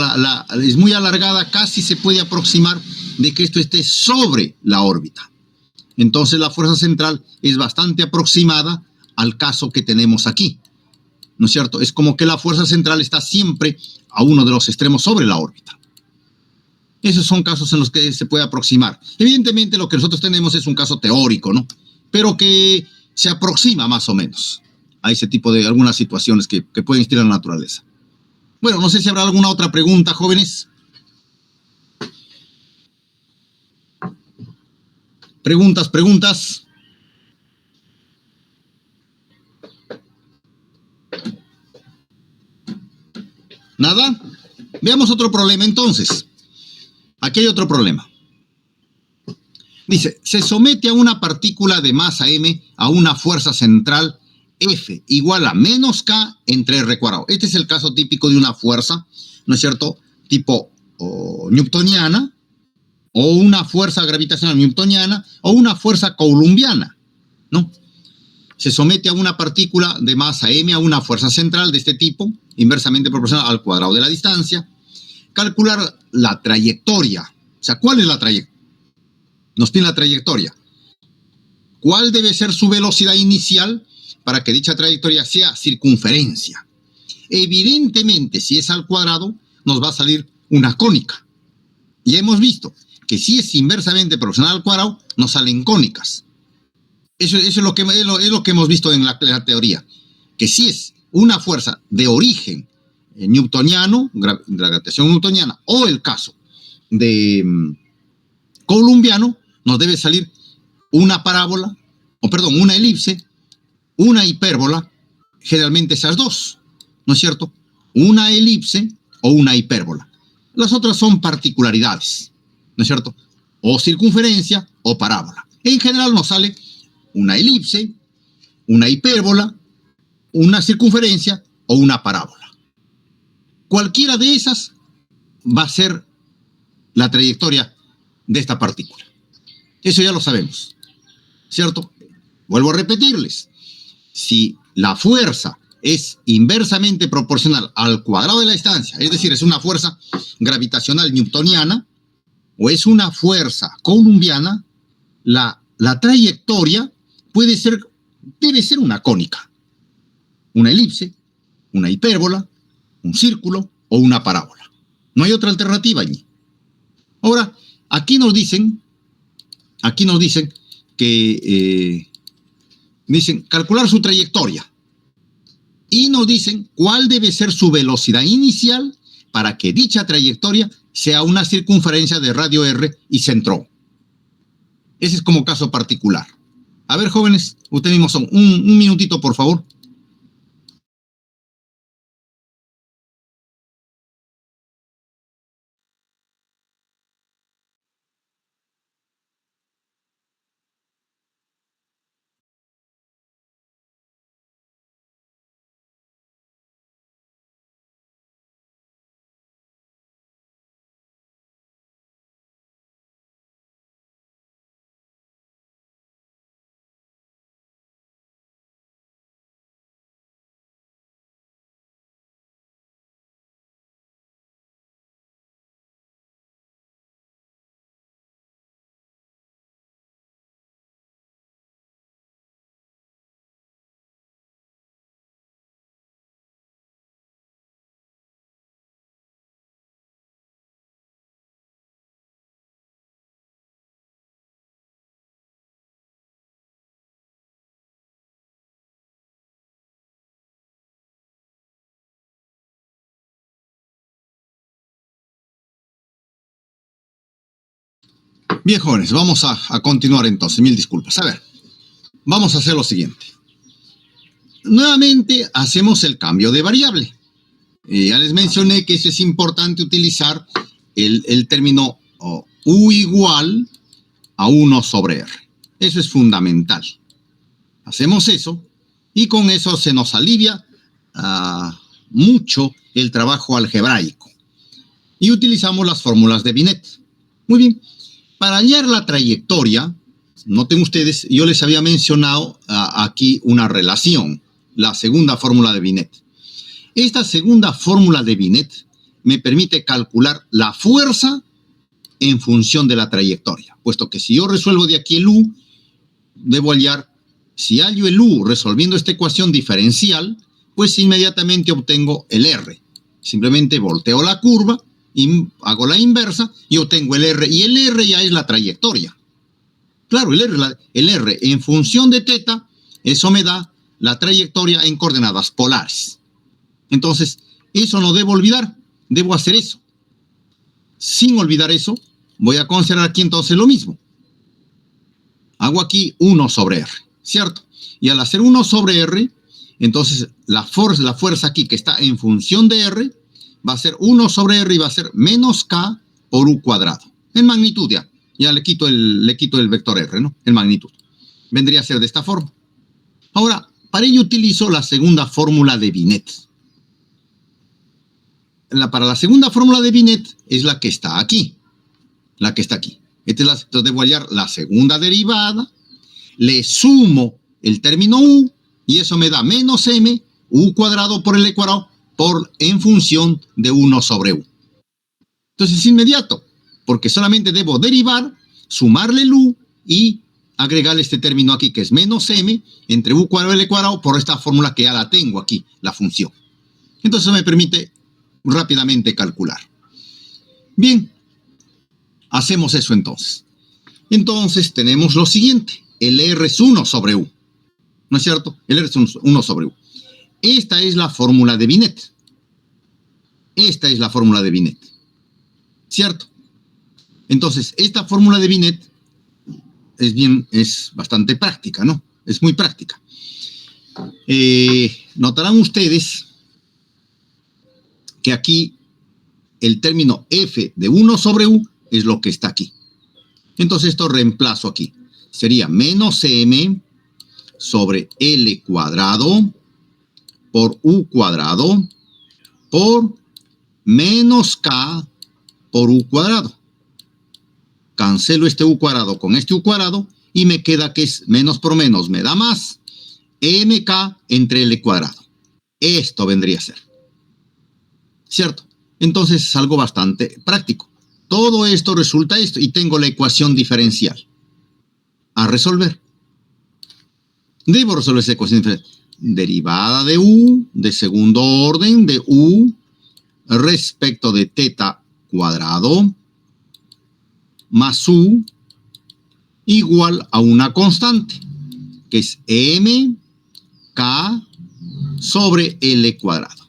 Speaker 1: es muy alargada, casi se puede aproximar de que esto esté sobre la órbita. Entonces, la fuerza central es bastante aproximada al caso que tenemos aquí, ¿no es cierto? Es como que la fuerza central está siempre a uno de los extremos sobre la órbita. Esos son casos en los que se puede aproximar. Evidentemente, lo que nosotros tenemos es un caso teórico, ¿no? Pero que se aproxima más o menos a ese tipo de algunas situaciones que pueden existir en la naturaleza. Bueno, no sé si habrá alguna otra pregunta, jóvenes. Preguntas. ¿Nada? Veamos otro problema entonces. Aquí hay otro problema. Dice, se somete a una partícula de masa m a una fuerza central F igual a menos K entre R cuadrado. Este es el caso típico de una fuerza, ¿no es cierto? Tipo newtoniana, o una fuerza gravitacional newtoniana, o una fuerza coulombiana, ¿no? Se somete a una partícula de masa m a una fuerza central de este tipo, inversamente proporcional al cuadrado de la distancia. Calcular la trayectoria. O sea, ¿cuál es la trayectoria? Nos pide la trayectoria. ¿Cuál debe ser su velocidad inicial para que dicha trayectoria sea circunferencia? Evidentemente, si es al cuadrado, nos va a salir una cónica. Ya hemos visto que si es inversamente proporcional al cuadrado, nos salen cónicas. Eso es lo que hemos visto en la teoría. Que si es una fuerza de origen newtoniano, gravitación newtoniana, o el caso de coulombiano, nos debe salir una parábola, una elipse, una hipérbola, generalmente esas dos, ¿no es cierto? Una elipse o una hipérbola. Las otras son particularidades, ¿no es cierto? O circunferencia o parábola. En general nos sale una elipse, una hipérbola, una circunferencia o una parábola. Cualquiera de esas va a ser la trayectoria de esta partícula. Eso ya lo sabemos, ¿cierto? Vuelvo a repetirles. Si la fuerza es inversamente proporcional al cuadrado de la distancia, es decir, es una fuerza gravitacional newtoniana o es una fuerza coulombiana, la trayectoria debe ser una cónica, una elipse, una hipérbola, un círculo o una parábola. No hay otra alternativa allí. Ahora, aquí nos dicen que dicen calcular su trayectoria y nos dicen cuál debe ser su velocidad inicial para que dicha trayectoria sea una circunferencia de radio r y centro. Ese es como caso particular. A ver, jóvenes, ustedes mismos son un minutito, por favor. Bien, jóvenes, vamos a continuar entonces. Mil disculpas. A ver, vamos a hacer lo siguiente. Nuevamente hacemos el cambio de variable. Ya les mencioné que es importante utilizar el término U igual a 1 sobre R. Eso es fundamental. Hacemos eso y con eso se nos alivia mucho el trabajo algebraico. Y utilizamos las fórmulas de Binet. Muy bien. Para hallar la trayectoria, noten ustedes, yo les había mencionado aquí una relación, la segunda fórmula de Binet. Esta segunda fórmula de Binet me permite calcular la fuerza en función de la trayectoria, puesto que si yo resuelvo de aquí el U, debo hallar, si hallo el U resolviendo esta ecuación diferencial, pues inmediatamente obtengo el R. Simplemente volteo la curva, y hago la inversa y obtengo el R, y el R ya es la trayectoria. Claro, el R en función de teta, eso me da la trayectoria en coordenadas polares. Entonces, eso no debo olvidar, debo hacer eso. Sin olvidar eso, voy a considerar aquí entonces lo mismo. Hago aquí 1 sobre R, ¿cierto? Y al hacer 1 sobre R, entonces la fuerza aquí que está en función de R va a ser 1 sobre R y va a ser menos K por U cuadrado. En magnitud ya le quito el vector R, ¿no? En magnitud. Vendría a ser de esta forma. Ahora, para ello utilizo la segunda fórmula de Binet. Para la segunda fórmula de Binet es la que está aquí. La que está aquí. Entonces debo hallar la segunda derivada, le sumo el término U y eso me da menos M, U cuadrado por L cuadrado, en función de 1 sobre U. Entonces es inmediato, porque solamente debo derivar, sumarle el U y agregarle este término aquí, que es menos M entre U cuadrado y L cuadrado por esta fórmula que ya la tengo aquí, la función. Entonces me permite rápidamente calcular. Bien, hacemos eso entonces. Entonces tenemos lo siguiente, el R es 1 sobre U, ¿no es cierto? El R es 1 sobre U. Esta es la fórmula de Binet. Esta es la fórmula de Binet. ¿Cierto? Entonces, esta fórmula de Binet es bastante práctica, ¿no? Es muy práctica. Notarán ustedes que aquí el término F de 1 sobre U es lo que está aquí. Entonces, esto reemplazo aquí. Sería menos M sobre L cuadrado por U cuadrado por menos K por U cuadrado. Cancelo este U cuadrado con este U cuadrado y me queda que es menos por menos me da más MK entre L cuadrado. Esto vendría a ser. ¿Cierto? Entonces es algo bastante práctico. Todo esto resulta esto y tengo la ecuación diferencial a resolver. Debo resolver esa ecuación diferencial. Derivada de U de segundo orden de U respecto de teta cuadrado más U igual a una constante que es MK sobre L cuadrado.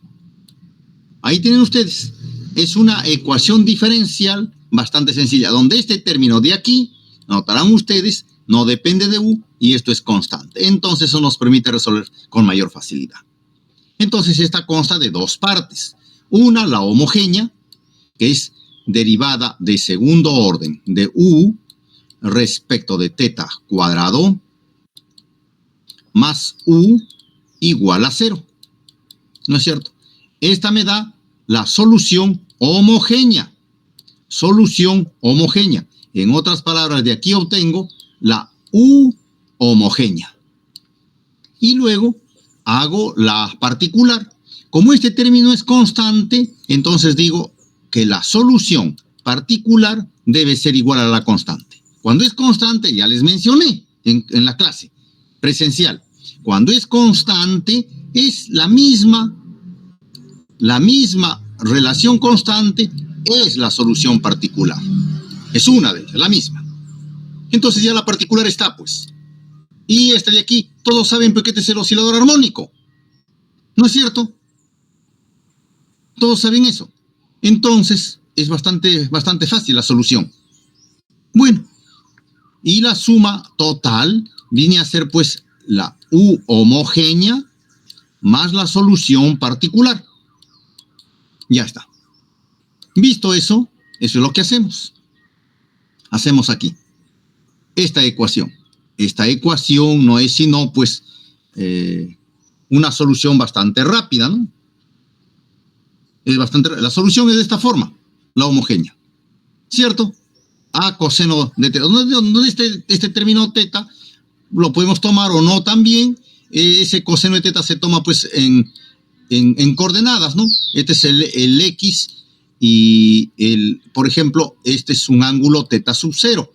Speaker 1: Ahí tienen ustedes. Es una ecuación diferencial bastante sencilla, donde este término de aquí, notarán ustedes, no depende de U y esto es constante. Entonces eso nos permite resolver con mayor facilidad. Entonces esta consta de dos partes. Una, la homogénea, que es derivada de segundo orden de U respecto de teta cuadrado más U igual a 0. ¿No es cierto? Esta me da la solución homogénea. Solución homogénea. En otras palabras, de aquí obtengo la U homogénea. Y luego hago la particular. Como este término es constante, entonces digo que la solución particular debe ser igual a la constante. Cuando es constante, ya les mencioné en la clase presencial. Cuando es constante, es la misma relación constante, es la solución particular. Es una de ellas, la misma. Entonces ya la particular está, pues. Y esta de aquí, todos saben por qué este es el oscilador armónico. ¿No es cierto? Todos saben eso. Entonces, es bastante fácil la solución. Bueno, y la suma total viene a ser, pues, la U homogénea más la solución particular. Ya está. Visto eso, eso es lo que hacemos. Hacemos aquí esta ecuación. esta ecuación no es sino, pues, una solución bastante rápida, ¿no? La solución es de esta forma, la homogénea, ¿cierto? A coseno de teta. ¿Dónde está este término teta? Lo podemos tomar o no también. Ese coseno de teta se toma, pues, en coordenadas, ¿no? Este es el X y, por ejemplo, este es un ángulo teta sub 0.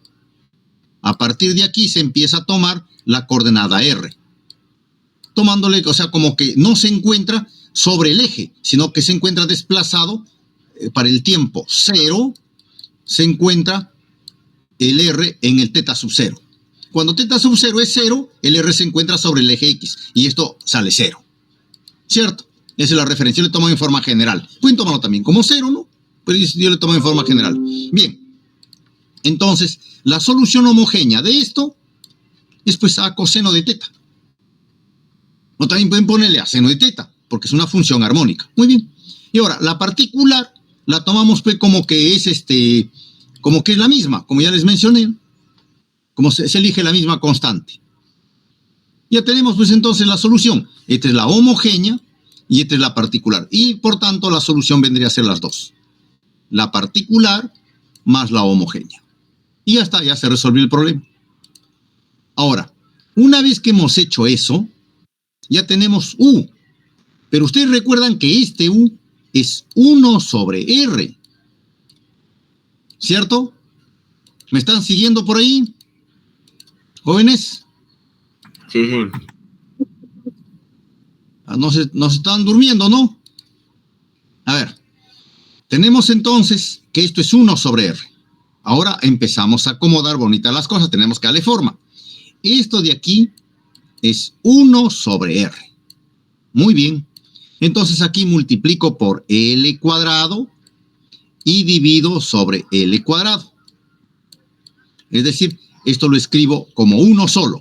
Speaker 1: A partir de aquí se empieza a tomar la coordenada R. Tomándole, o sea, como que no se encuentra sobre el eje, sino que se encuentra desplazado para el tiempo 0, se encuentra el R en el teta sub 0. Cuando teta sub 0 es 0, el R se encuentra sobre el eje X y esto sale 0. ¿Cierto? Esa es la referencia. Yo le tomo en forma general. Pueden tomarlo también como 0, ¿no? Pero yo le tomo en forma general. Bien. Entonces, la solución homogénea de esto es pues a coseno de teta. O también pueden ponerle a seno de teta, porque es una función armónica. Muy bien. Y ahora, la particular la tomamos pues como que es como que es la misma, como ya les mencioné, como se elige la misma constante. Ya tenemos pues entonces la solución. Esta es la homogénea y esta es la particular. Y por tanto la solución vendría a ser las dos. La particular más la homogénea. Y ya está, ya se resolvió el problema. Ahora, una vez que hemos hecho eso, ya tenemos U. Pero ustedes recuerdan que este U es 1 sobre R. ¿Cierto? ¿Me están siguiendo por ahí? ¿Jóvenes?
Speaker 2: Sí, sí.
Speaker 1: No se están durmiendo, ¿no? A ver. Tenemos entonces que esto es 1 sobre R. Ahora empezamos a acomodar bonitas las cosas. Tenemos que darle forma. Esto de aquí es 1 sobre R. Muy bien. Entonces aquí multiplico por L cuadrado y divido sobre L cuadrado. Es decir, esto lo escribo como 1 solo.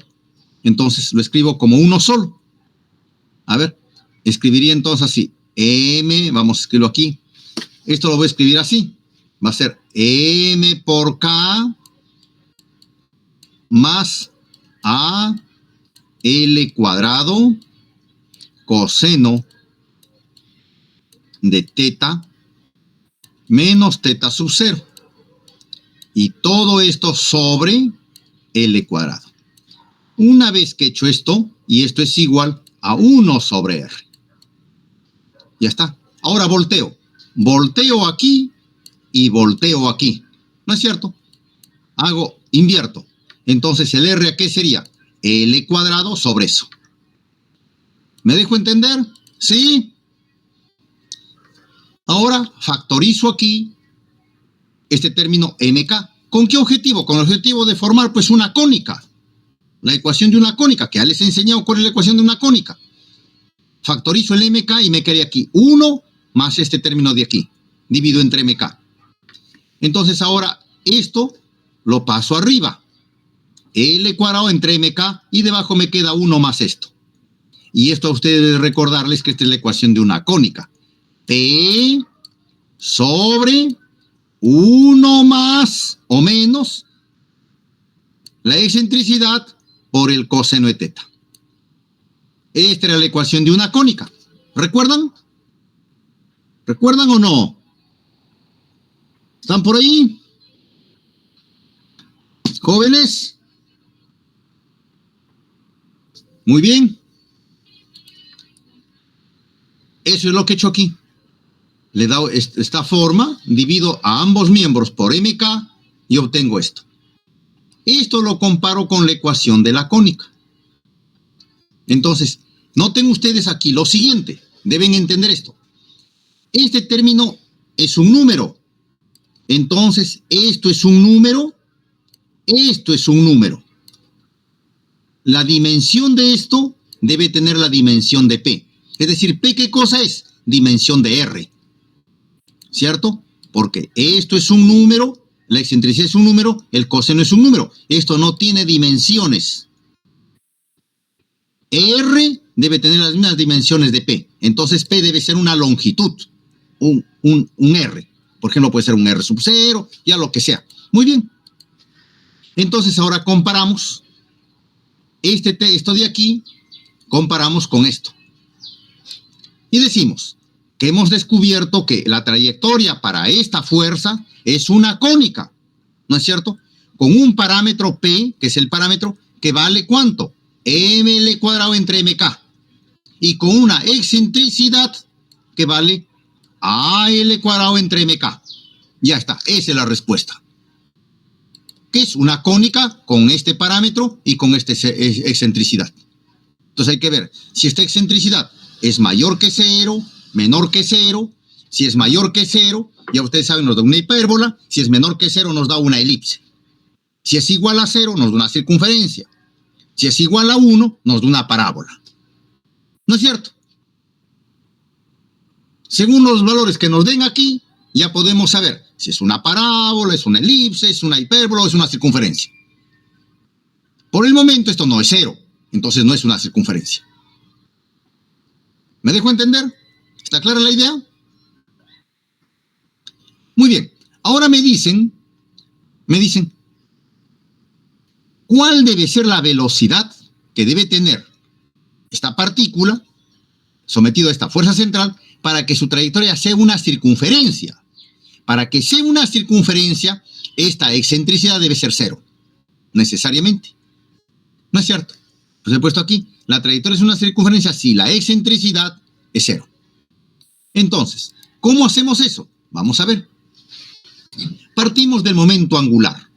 Speaker 1: Entonces lo escribo como 1 solo. A ver, escribiría entonces así. M, vamos a escribirlo aquí. Esto lo voy a escribir así. Va a ser M por K más A L cuadrado coseno de teta menos teta sub 0. Y todo esto sobre L cuadrado. Una vez que he hecho esto, y esto es igual a 1 sobre R. Ya está. Ahora volteo. Volteo aquí y volteo aquí. ¿No es cierto? Invierto. Entonces el R, ¿a qué sería? L cuadrado sobre eso. ¿Me dejo entender? ¿Sí? Ahora factorizo aquí este término MK. ¿Con qué objetivo? Con el objetivo de formar pues una cónica. La ecuación de una cónica, que ya les he enseñado cuál es la ecuación de una cónica. Factorizo el MK y me quedaría aquí 1 más este término de aquí. Divido entre MK. Entonces ahora esto lo paso arriba. L cuadrado entre MK y debajo me queda 1 más esto. Y esto a ustedes deben recordarles que esta es la ecuación de una cónica. P sobre 1 más o menos la excentricidad por el coseno de teta. Esta era la ecuación de una cónica. ¿Recuerdan? ¿Recuerdan o no? ¿Están por ahí? ¿Jóvenes? Muy bien. Eso es lo que he hecho aquí. Le he dado esta forma, divido a ambos miembros por MK y obtengo esto. Esto lo comparo con la ecuación de la cónica. Entonces, noten ustedes aquí lo siguiente. Deben entender esto. Este término es un número. Entonces, esto es un número. Esto es un número. La dimensión de esto debe tener la dimensión de P. Es decir, P, ¿qué cosa es? Dimensión de R. ¿Cierto? Porque esto es un número, la excentricidad es un número, el coseno es un número. Esto no tiene dimensiones. R debe tener las mismas dimensiones de P. Entonces P debe ser una longitud, un R. Por ejemplo, puede ser un R sub 0, ya lo que sea. Muy bien. Entonces ahora comparamos esto de aquí comparamos con esto. Y decimos que hemos descubierto que la trayectoria para esta fuerza es una cónica, ¿no es cierto? Con un parámetro P, que es el parámetro que vale ¿cuánto? ml cuadrado entre mk. Y con una excentricidad que vale al cuadrado entre mk. Ya está, esa es la respuesta. Que es una cónica con este parámetro y con esta excentricidad. Entonces hay que ver si esta excentricidad es mayor que 0, menor que 0. Si es mayor que 0, ya ustedes saben, nos da una hipérbola. Si es menor que 0, nos da una elipse. Si es igual a 0, nos da una circunferencia. Si es igual a 1, nos da una parábola. ¿No es cierto? Según los valores que nos den aquí, ya podemos saber si es una parábola, es una elipse, es una hipérbola o es una circunferencia. Por el momento esto no es 0, entonces no es una circunferencia. ¿Me dejo entender? ¿Está clara la idea? Muy bien. Ahora me dicen, ¿cuál debe ser la velocidad que debe tener esta partícula sometida a esta fuerza central para que su trayectoria sea una circunferencia? Para que sea una circunferencia, esta excentricidad debe ser 0, necesariamente. ¿No es cierto? Pues he puesto aquí, la trayectoria es una circunferencia si la excentricidad es 0. Entonces, ¿cómo hacemos eso? Vamos a ver. Partimos del momento angular.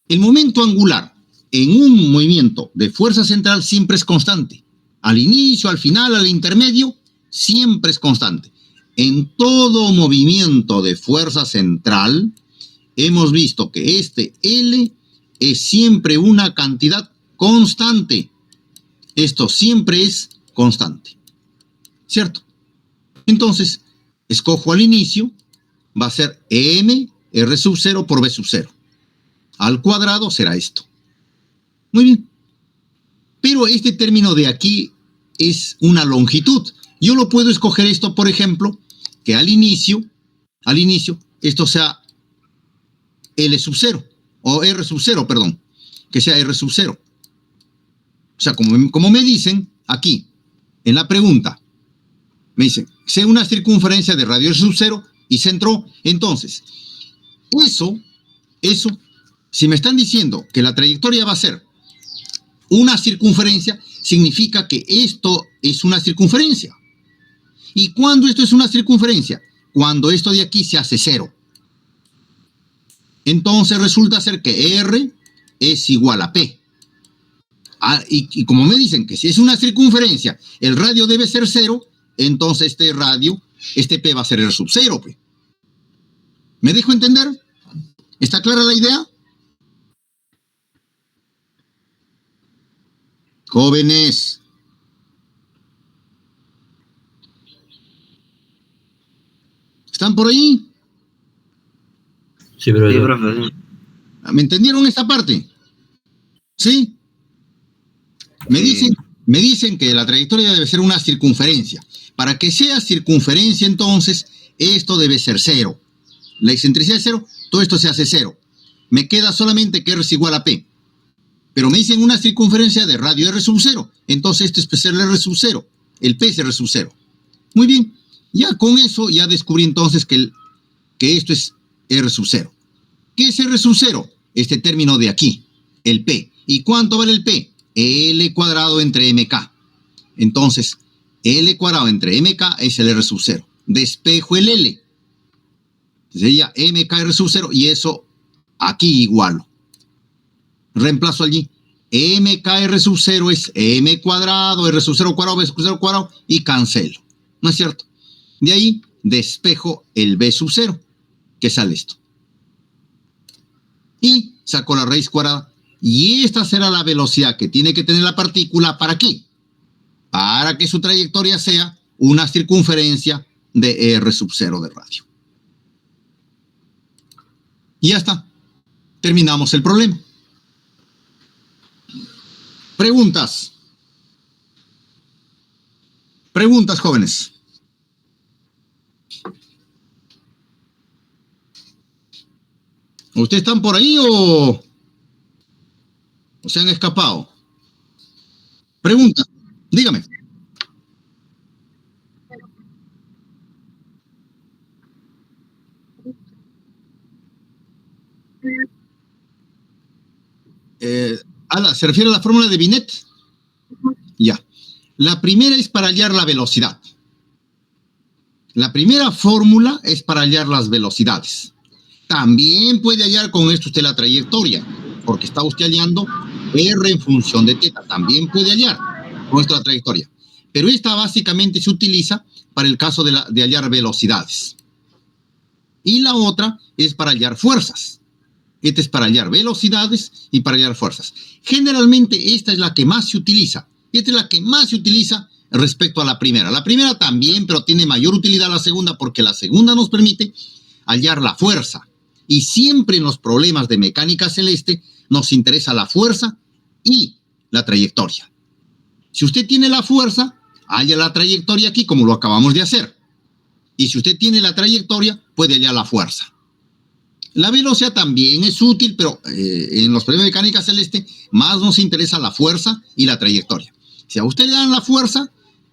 Speaker 1: El momento angular en un movimiento de fuerza central siempre es constante. Al inicio, al final, al intermedio, siempre es constante. En todo movimiento de fuerza central, hemos visto que este L es siempre una cantidad constante. Esto siempre es constante. ¿Cierto? Entonces, escojo al inicio, va a ser m r sub 0 por b sub 0. Al cuadrado será esto. Muy bien. Pero este término de aquí es una longitud. Yo lo puedo escoger esto, por ejemplo, que al inicio, esto sea L sub 0, o R sub 0, perdón, que sea R sub 0. O sea, como me dicen aquí, en la pregunta, me dicen, sea una circunferencia de radio R sub 0 y centro, entonces, eso, si me están diciendo que la trayectoria va a ser una circunferencia, significa que esto es una circunferencia. ¿Y cuándo esto es una circunferencia? Cuando esto de aquí se hace 0. Entonces resulta ser que R es igual a P. Y como me dicen que si es una circunferencia, el radio debe ser 0, entonces este P va a ser R sub 0. P. ¿Me dejo entender? ¿Está clara la idea? Jóvenes. ¿Están por ahí?
Speaker 4: Sí, pero
Speaker 2: Sí, profe.
Speaker 1: ¿Me entendieron esta parte? ¿Sí? Me dicen que la trayectoria debe ser una circunferencia. Para que sea circunferencia, entonces, esto debe ser 0. La excentricidad es 0, todo esto se hace 0. Me queda solamente que R es igual a P. Pero me dicen una circunferencia de radio R sub 0. Entonces esto es el R sub 0. El P es R sub 0. Muy bien. Ya con eso ya descubrí entonces que esto es R sub 0. ¿Qué es R sub 0? Este término de aquí, el P. ¿Y cuánto vale el P? L cuadrado entre MK. Entonces, L cuadrado entre MK es el R sub 0. Despejo el L. Sería MK R sub 0 y eso aquí igualo. Reemplazo allí. MKR sub 0 es M cuadrado, R sub 0 cuadrado, B sub 0 cuadrado y cancelo. ¿No es cierto? De ahí despejo el B sub 0, que sale esto. Y saco la raíz cuadrada. Y esta será la velocidad que tiene que tener la partícula. ¿Para qué? Para que su trayectoria sea una circunferencia de R sub 0 de radio. Y ya está. Terminamos el problema. Preguntas. Preguntas, jóvenes. ¿Ustedes están por ahí o se han escapado? Pregunta, dígame. ¿Se refiere a la fórmula de Binet? Ya. La primera es para hallar la velocidad. La primera fórmula es para hallar las velocidades. También puede hallar con esto usted la trayectoria, porque está usted hallando R en función de θ. También puede hallar con esto la trayectoria. Pero esta básicamente se utiliza para el caso de hallar velocidades. Y la otra es para hallar fuerzas. Esta es para hallar velocidades y para hallar fuerzas. Generalmente esta es la que más se utiliza. Esta es la que más se utiliza respecto a la primera. La primera también, pero tiene mayor utilidad la segunda porque la segunda nos permite hallar la fuerza. Y siempre en los problemas de mecánica celeste nos interesa la fuerza y la trayectoria. Si usted tiene la fuerza, halla la trayectoria aquí como lo acabamos de hacer. Y si usted tiene la trayectoria, puede hallar la fuerza. La velocidad también es útil, pero en los problemas de mecánica celeste más nos interesa la fuerza y la trayectoria. Si a usted le dan la fuerza,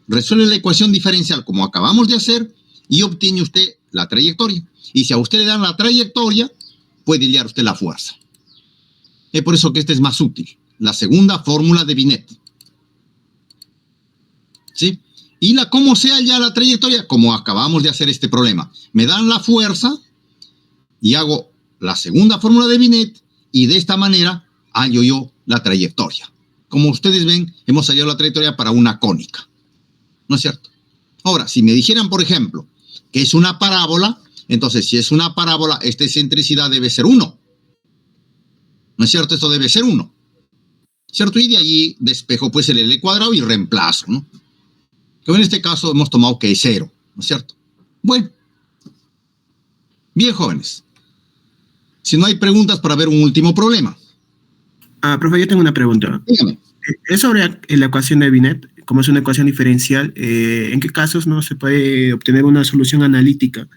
Speaker 1: resuelve la ecuación diferencial como acabamos de hacer y obtiene usted la trayectoria. Y si a usted le dan la trayectoria, puede hallar usted la fuerza. Es por eso que esta es más útil. La segunda fórmula de Binet. ¿Sí? Y cómo se halla la trayectoria, como acabamos de hacer este problema. Me dan la fuerza y hago la segunda fórmula de Binet y de esta manera hallo yo la trayectoria. Como ustedes ven, hemos hallado la trayectoria para una cónica. ¿No es cierto? Ahora, si me dijeran, por ejemplo, que es una parábola, entonces si es una parábola, esta excentricidad debe ser 1. ¿No es cierto? Esto debe ser 1. ¿Cierto? Y de allí despejo pues el L cuadrado y reemplazo, ¿no? Que en este caso hemos tomado que es 0. ¿No es cierto? Bueno. Bien, jóvenes. Si no hay preguntas para ver un último problema.
Speaker 3: Profe, yo tengo una pregunta.
Speaker 1: Dígame.
Speaker 3: Es sobre la ecuación de Binet, como es una ecuación diferencial, ¿en qué casos no se puede obtener una solución analítica?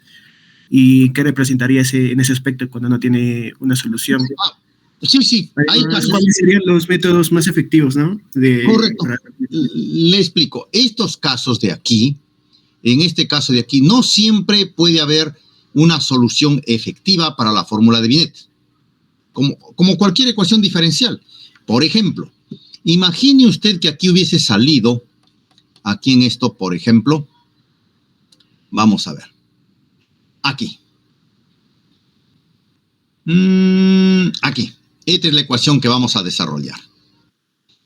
Speaker 3: ¿Y qué representaría en ese aspecto cuando no tiene una solución?
Speaker 1: Sí. Hay casos.
Speaker 3: ¿Cuáles serían los métodos más efectivos, no?
Speaker 1: Correcto. Le explico. Estos casos de aquí, en este caso de aquí, no siempre puede haber una solución efectiva para la fórmula de Binet. Como cualquier ecuación diferencial. Por ejemplo, imagine usted que aquí hubiese salido, aquí en esto, por ejemplo, vamos a ver, aquí. Aquí. Esta es la ecuación que vamos a desarrollar.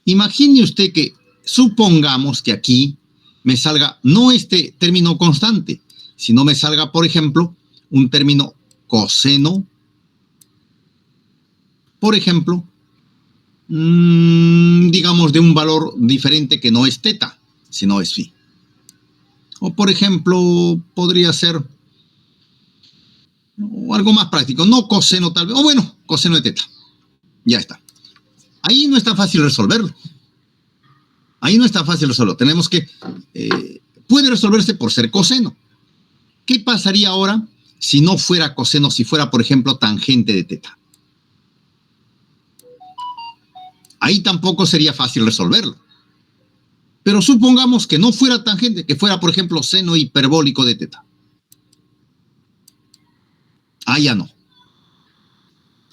Speaker 1: Imagine usted que, supongamos que aquí me salga no este término constante, sino me salga, por ejemplo, un término coseno, por ejemplo, digamos de un valor diferente que no es θ, sino es phi. O por ejemplo, podría ser algo más práctico, no coseno tal vez, o bueno, coseno de θ. Ya está. Ahí no está fácil resolverlo. Tenemos que, puede resolverse por ser coseno. ¿Qué pasaría ahora si no fuera coseno, si fuera, por ejemplo, tangente de θ? Ahí tampoco sería fácil resolverlo. Pero supongamos que no fuera tangente, que fuera, por ejemplo, seno hiperbólico de θ. Ah, ya no.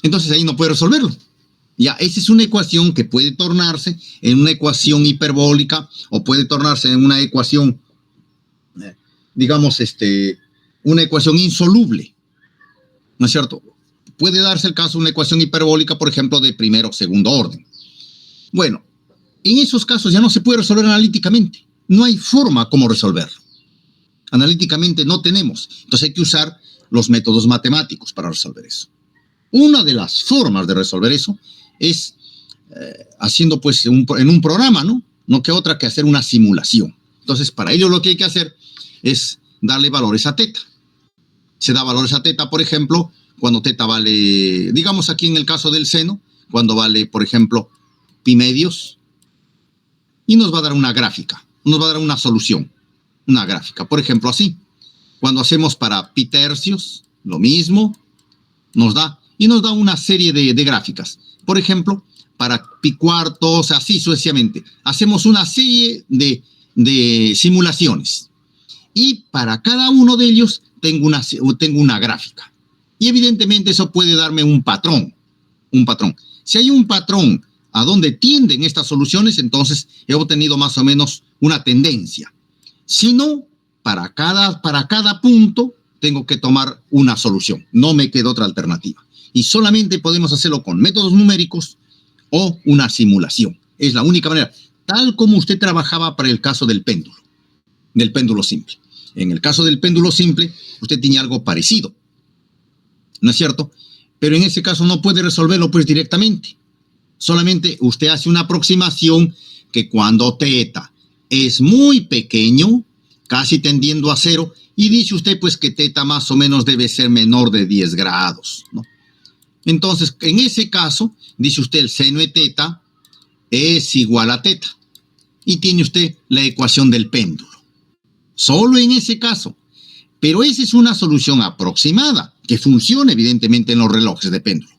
Speaker 1: Entonces ahí no puede resolverlo. Ya, esa es una ecuación que puede tornarse en una ecuación hiperbólica o puede tornarse en una ecuación, digamos, una ecuación insoluble. ¿No es cierto? Puede darse el caso de una ecuación hiperbólica, por ejemplo, de primero o segundo orden. Bueno, en esos casos ya no se puede resolver analíticamente. No hay forma como resolverlo. Analíticamente no tenemos. Entonces hay que usar los métodos matemáticos para resolver eso. Una de las formas de resolver eso es haciendo pues en un programa, ¿no? No que otra que hacer una simulación. Entonces, para ello lo que hay que hacer es darle valores a θ. Se da valores a θ, por ejemplo, cuando θ vale, digamos aquí en el caso del seno, cuando vale, por ejemplo, pi medios, y nos va a dar una gráfica, nos va a dar una solución, una gráfica. Por ejemplo, así. Cuando hacemos para pi tercios, lo mismo, nos da una serie de gráficas. Por ejemplo, para pi cuartos, así sucesivamente. Hacemos una serie de simulaciones. Y para cada uno de ellos tengo una gráfica. Y evidentemente eso puede darme un patrón. Si hay un patrón a donde tienden estas soluciones, entonces he obtenido más o menos una tendencia. Si no, para cada punto tengo que tomar una solución. No me queda otra alternativa. Y solamente podemos hacerlo con métodos numéricos o una simulación. Es la única manera. Tal como usted trabajaba para el caso del péndulo simple. En el caso del péndulo simple, usted tiene algo parecido. ¿No es cierto? Pero en ese caso no puede resolverlo pues directamente. Solamente usted hace una aproximación que cuando teta es muy pequeño, casi tendiendo a 0, y dice usted pues que teta más o menos debe ser menor de 10 grados, ¿no? Entonces, en ese caso, dice usted el seno de teta es igual a teta. Y tiene usted la ecuación del péndulo. Solo en ese caso. Pero esa es una solución aproximada, que funciona evidentemente en los relojes de péndulo.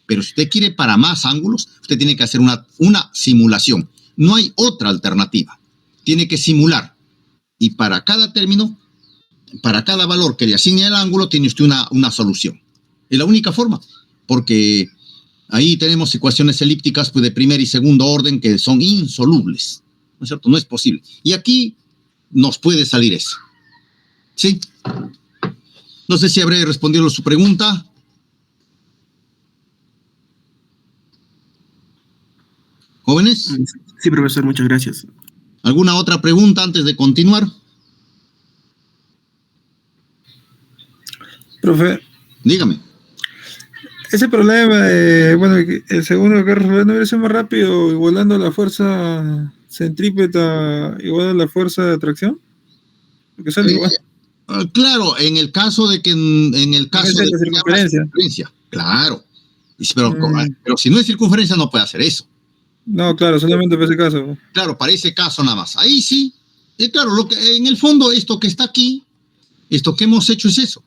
Speaker 1: Pero si usted quiere para más ángulos, usted tiene que hacer una simulación. No hay otra alternativa. Tiene que simular. Y para cada término, para cada valor que le asigne al ángulo, tiene usted una solución. Es la única forma. Porque ahí tenemos ecuaciones elípticas pues, de primer y segundo orden que son insolubles. ¿No es cierto? No es posible. Y aquí nos puede salir eso. ¿Sí? No sé si habré respondido su pregunta. ¿Jóvenes?
Speaker 3: Sí, profesor, muchas gracias.
Speaker 1: ¿Alguna otra pregunta antes de continuar?
Speaker 5: Profe,
Speaker 1: Dígame.
Speaker 5: ese problema, bueno, el segundo que resolver no hubiera sido más rápido igualando la fuerza centrípeta igual a la fuerza de atracción. Porque sale igual.
Speaker 1: Claro, en el caso de que en el caso de
Speaker 5: la circunferencia.
Speaker 1: Claro. Pero si no es circunferencia no puede hacer eso.
Speaker 5: No, claro, solamente para ese caso.
Speaker 1: Claro, para ese caso nada más. Ahí sí. Claro, en el fondo esto que está aquí, esto que hemos hecho es eso.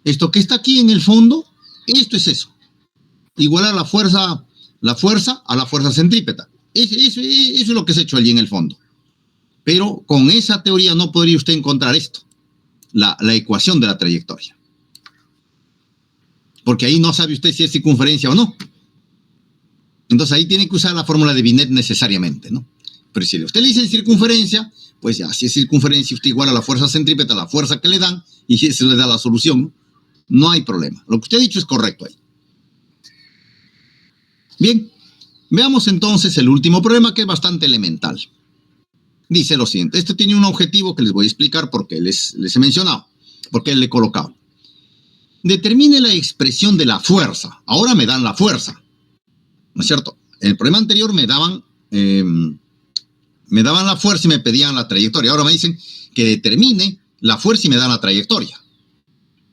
Speaker 1: Esto que está aquí en el fondo, esto es eso. Igualar la fuerza a la fuerza centrípeta. Eso es lo que se ha hecho allí en el fondo. Pero con esa teoría no podría usted encontrar esto. La ecuación de la trayectoria. Porque ahí no sabe usted si es circunferencia o no. Entonces ahí tiene que usar la fórmula de Binet necesariamente, ¿no? Pero si usted le dice circunferencia, pues ya, si es circunferencia, usted iguala la fuerza centrípeta a la fuerza que le dan y eso le da la solución, ¿no? No hay problema. Lo que usted ha dicho es correcto ahí. Bien, veamos entonces el último problema que es bastante elemental. Dice lo siguiente, este tiene un objetivo que les voy a explicar porque les he mencionado, porque le he colocado. Determine la expresión de la fuerza. Ahora me dan la fuerza, ¿no es cierto? En el problema anterior me daban la fuerza y me pedían la trayectoria. Ahora me dicen que determine la fuerza y me dan la trayectoria.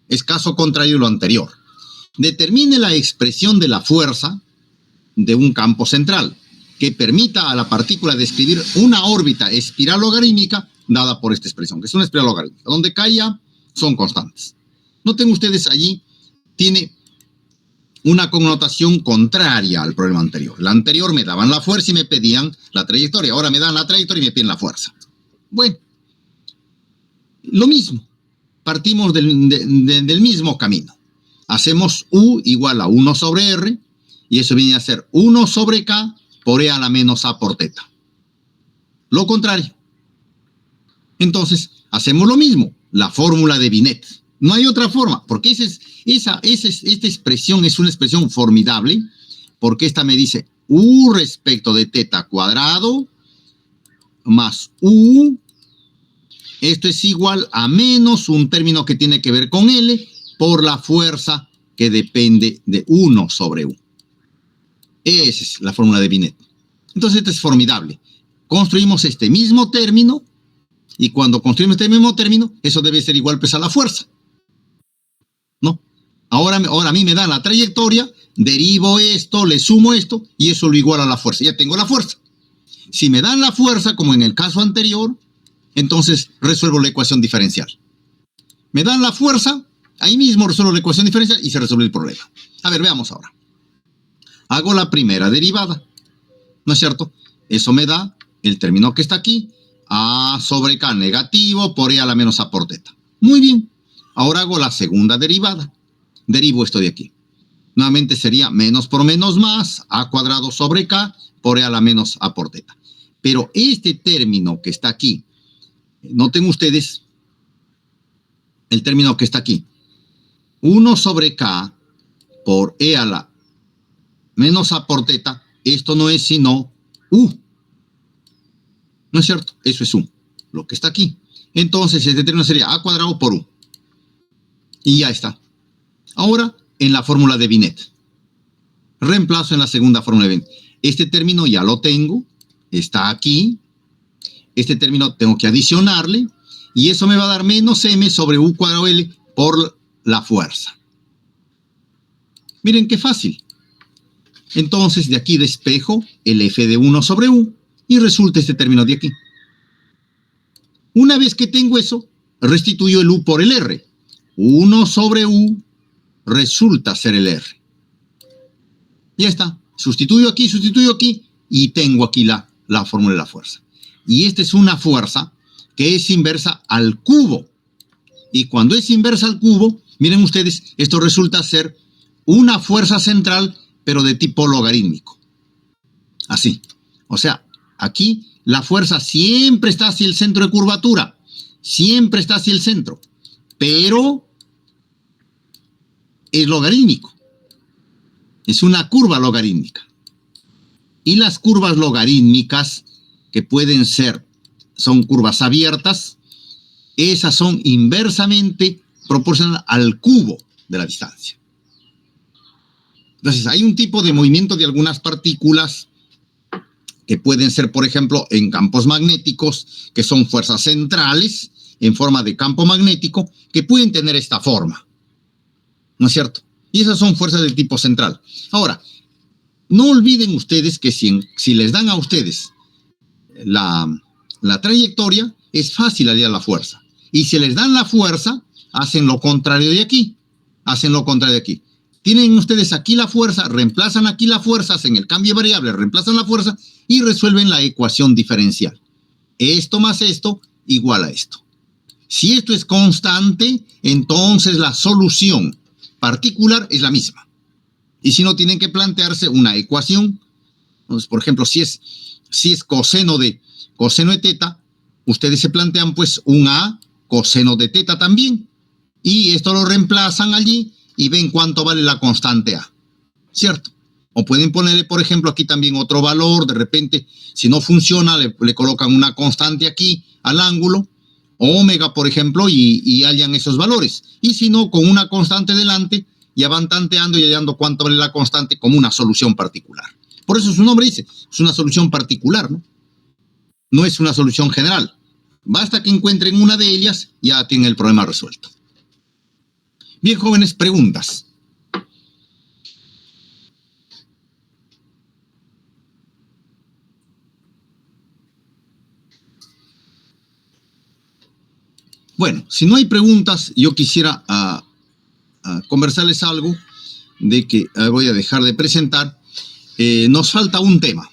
Speaker 1: Es caso contrario a lo anterior. Determine la expresión de la fuerza de un campo central que permita a la partícula describir una órbita espiral logarítmica dada por esta expresión, que es una espiral logarítmica. Donde caiga son constantes. Noten ustedes allí, tiene una connotación contraria al problema anterior. La anterior me daban la fuerza y me pedían la trayectoria. Ahora me dan la trayectoria y me piden la fuerza. Bueno, lo mismo. Partimos del mismo camino. Hacemos U igual a 1 sobre R y eso viene a ser 1 sobre K por E a la menos A por teta. Lo contrario. Entonces, hacemos lo mismo. La fórmula de Binet. No hay otra forma, porque esta expresión es una expresión formidable, porque esta me dice U respecto de teta cuadrado más U. Esto es igual a menos un término que tiene que ver con L por la fuerza que depende de 1 sobre U. Esa es la fórmula de Binet. Entonces, esto es formidable. Construimos este mismo término y cuando construimos este mismo término, eso debe ser igual pues a la fuerza. ¿No? Ahora a mí me dan la trayectoria, derivo esto, le sumo esto y eso lo iguala a la fuerza. Ya tengo la fuerza. Si me dan la fuerza, como en el caso anterior, entonces resuelvo la ecuación diferencial. Me dan la fuerza, ahí mismo resuelvo la ecuación diferencial y se resuelve el problema. A ver, veamos ahora. hago la primera derivada, ¿no es cierto? Eso me da el término que está aquí, A sobre K negativo por E a la menos A por teta. Muy bien, ahora hago la segunda derivada, derivo esto de aquí. Nuevamente sería menos por menos más, A cuadrado sobre K por E a la menos A por teta. Pero este término que está aquí, noten ustedes el término que está aquí. 1 sobre K por E a la menos A por teta, esto no es sino U. ¿No es cierto? Eso es U, lo que está aquí. Entonces, este término sería A cuadrado por U. Y ya está. Ahora, en la fórmula de Binet. Reemplazo en la segunda fórmula de Binet. Este término ya lo tengo, está aquí. Este término tengo que adicionarle. Y eso me va a dar menos M sobre U cuadrado L por la fuerza. Miren qué fácil. Entonces, de aquí despejo el F de 1 sobre U y resulta este término de aquí. Una vez que tengo eso, restituyo el U por el R. 1 sobre U resulta ser el R. Ya está. Sustituyo aquí y tengo aquí la fórmula de la fuerza. Y esta es una fuerza que es inversa al cubo. Y cuando es inversa al cubo, miren ustedes, esto resulta ser una fuerza central, pero de tipo logarítmico. Así. O sea, aquí la fuerza siempre está hacia el centro de curvatura. Siempre está hacia el centro. Pero es logarítmico. Es una curva logarítmica. Y las curvas logarítmicas, que pueden ser, son curvas abiertas, esas son inversamente proporcionales al cubo de la distancia. Entonces, hay un tipo de movimiento de algunas partículas que pueden ser, por ejemplo, en campos magnéticos, que son fuerzas centrales en forma de campo magnético, que pueden tener esta forma. ¿No es cierto? Y esas son fuerzas del tipo central. Ahora, no olviden ustedes que si les dan a ustedes la trayectoria, es fácil hallar la fuerza. Y si les dan la fuerza, hacen lo contrario de aquí. Hacen lo contrario de aquí. Tienen ustedes aquí la fuerza, reemplazan aquí la fuerza, hacen el cambio de variable, reemplazan la fuerza y resuelven la ecuación diferencial. Esto más esto igual a esto. Si esto es constante, entonces la solución particular es la misma. Y si no, tienen que plantearse una ecuación. Entonces, por ejemplo, si es coseno de teta, ustedes se plantean pues un A coseno de teta también. Y esto lo reemplazan allí y ven cuánto vale la constante A. ¿Cierto? O pueden ponerle, por ejemplo, aquí también otro valor. De repente, si no funciona, le colocan una constante aquí al ángulo, omega, por ejemplo, y hallan esos valores. Y si no, con una constante delante, ya van tanteando y hallando cuánto vale la constante como una solución particular. Por eso su nombre dice, es una solución particular, ¿no? No es una solución general. Basta que encuentren una de ellas, ya tienen el problema resuelto. Bien, jóvenes, preguntas. Bueno, si no hay preguntas, yo quisiera conversarles algo de que voy a dejar de presentar. Nos falta un tema.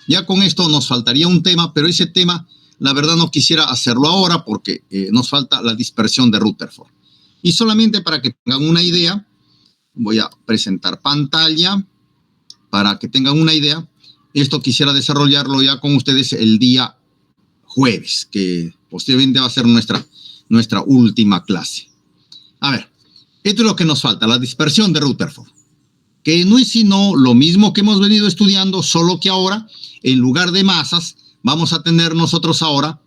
Speaker 1: Ya con esto nos faltaría un tema, pero ese tema, la verdad, no quisiera hacerlo ahora porque nos falta la dispersión de Rutherford. Y solamente para que tengan una idea, voy a presentar pantalla para que tengan una idea. Esto quisiera desarrollarlo ya con ustedes el día jueves, que posteriormente va a ser nuestra última clase. A ver, esto es lo que nos falta, la dispersión de Rutherford, que no es sino lo mismo que hemos venido estudiando, solo que ahora, en lugar de masas, vamos a tener nosotros ahora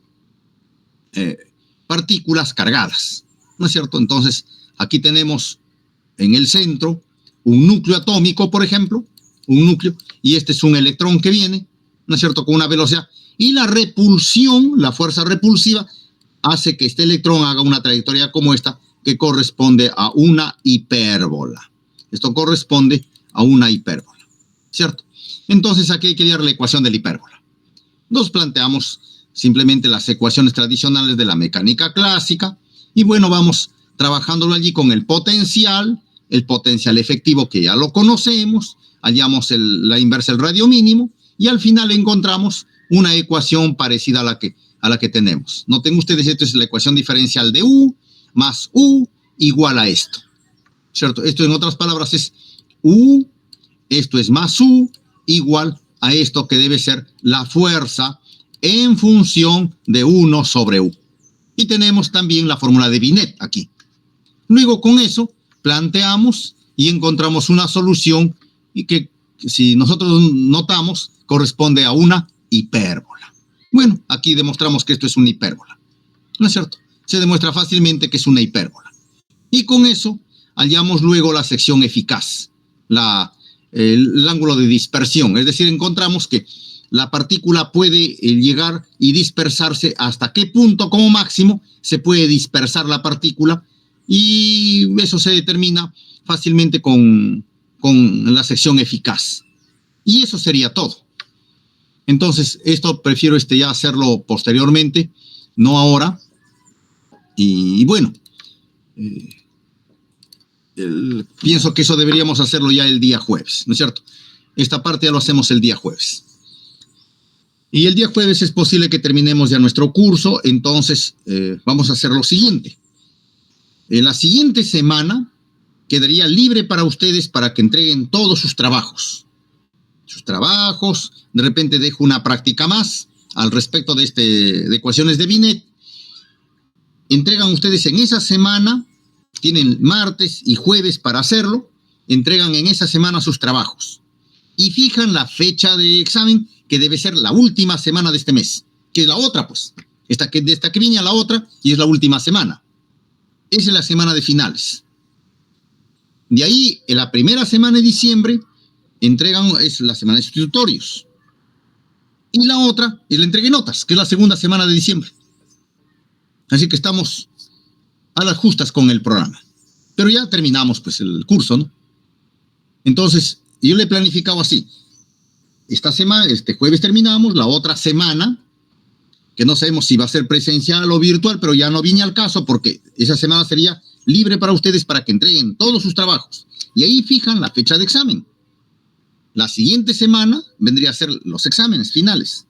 Speaker 1: partículas cargadas, ¿no es cierto? Entonces, aquí tenemos en el centro un núcleo atómico, por ejemplo, un núcleo, y este es un electrón que viene, ¿no es cierto?, con una velocidad, y la repulsión, la fuerza repulsiva, hace que este electrón haga una trayectoria como esta, que corresponde a una hipérbola. Esto corresponde a una hipérbola, ¿cierto? Entonces aquí hay que hallar la ecuación de la hipérbola. Nos planteamos simplemente las ecuaciones tradicionales de la mecánica clásica y bueno, vamos trabajándolo allí con el potencial el potencial efectivo que ya lo conocemos, hallamos la inversa del radio mínimo y al final encontramos una ecuación parecida a la que tenemos. Noten ustedes, esto es la ecuación diferencial de U más U igual a esto, ¿cierto? Esto en otras palabras es U, esto es más U igual a esto que debe ser la fuerza en función de 1 sobre U. Y tenemos también la fórmula de Binet aquí. Luego con eso planteamos y encontramos una solución y que si nosotros notamos corresponde a una hipérbola. Bueno, aquí demostramos que esto es una hipérbola, ¿no es cierto? Se demuestra fácilmente que es una hipérbola. Y con eso hallamos luego la sección eficaz, el ángulo de dispersión. Es decir, encontramos que la partícula puede llegar y dispersarse hasta qué punto como máximo se puede dispersar la partícula, y eso se determina fácilmente con la sección eficaz. Y eso sería todo. Entonces, esto prefiero ya hacerlo posteriormente, no ahora. Y bueno, pienso que eso deberíamos hacerlo ya el día jueves, ¿no es cierto? Esta parte ya lo hacemos el día jueves. Y el día jueves es posible que terminemos ya nuestro curso, entonces vamos a hacer lo siguiente. En la siguiente semana quedaría libre para ustedes para que entreguen todos sus trabajos. De repente dejo una práctica más al respecto de ecuaciones de Binet. Entregan ustedes en esa semana, tienen martes y jueves para hacerlo, entregan en esa semana sus trabajos y fijan la fecha de examen, que debe ser la última semana de este mes, que es la otra, pues, esta que viene a la otra y es la última semana. Esa es la semana de finales. De ahí, en la primera semana de diciembre, es la semana de sustitutorios. Y la otra es la entrega de notas, que es la segunda semana de diciembre. Así que estamos a las justas con el programa. Pero ya terminamos, pues, el curso, ¿no? Entonces, yo le he planificado así. Esta semana, este jueves terminamos, la otra semana, que no sabemos si va a ser presencial o virtual, pero ya no viene al caso porque esa semana sería libre para ustedes para que entreguen todos sus trabajos. Y ahí fijan la fecha de examen. La siguiente semana vendría a ser los exámenes finales.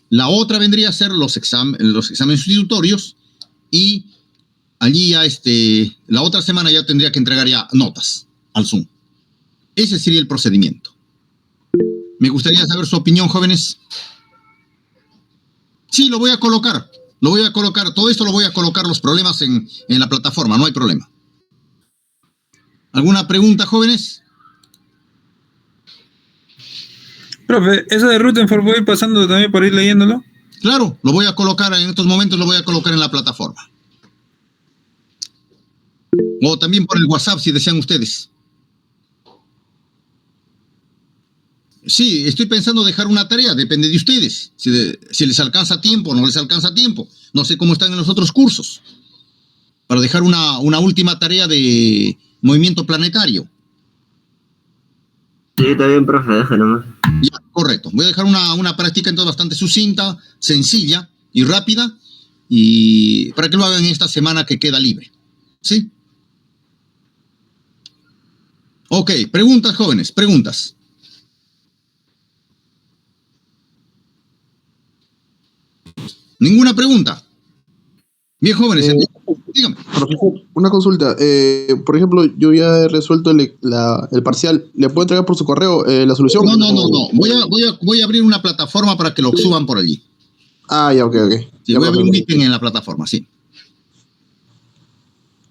Speaker 1: La otra vendría a ser los exámenes sustitutorios y allí ya la otra semana ya tendría que entregar ya notas al Zoom. Ese sería el procedimiento. Me gustaría saber su opinión, jóvenes. Sí, lo voy a colocar. Todo esto lo voy a colocar, los problemas en la plataforma, no hay problema. ¿Alguna pregunta, jóvenes?
Speaker 5: Profe, ¿eso de Rutherford voy a ir pasando también para ir leyéndolo?
Speaker 1: Claro, lo voy a colocar, en estos momentos lo voy a colocar en la plataforma. O también por el WhatsApp, si desean ustedes. Sí, estoy pensando dejar una tarea, depende de ustedes. Si les alcanza tiempo o no les alcanza tiempo. No sé cómo están en los otros cursos. Para dejar una última tarea de movimiento planetario.
Speaker 2: Sí, está bien, profe, déjalo.
Speaker 1: Ya, correcto. Voy a dejar una práctica entonces bastante sucinta, sencilla y rápida, y para que lo hagan esta semana que queda libre. ¿Sí? Ok, preguntas, jóvenes, preguntas. ¿Ninguna pregunta? Bien, jóvenes, dígame.
Speaker 6: Profesor, una consulta. Por ejemplo, yo ya he resuelto el parcial. ¿Le puedo entregar por su correo la solución?
Speaker 1: No. Voy a abrir una plataforma para que lo suban por allí.
Speaker 6: Ah, ya, ok.
Speaker 1: Sí, voy a abrir un meeting en la plataforma, sí.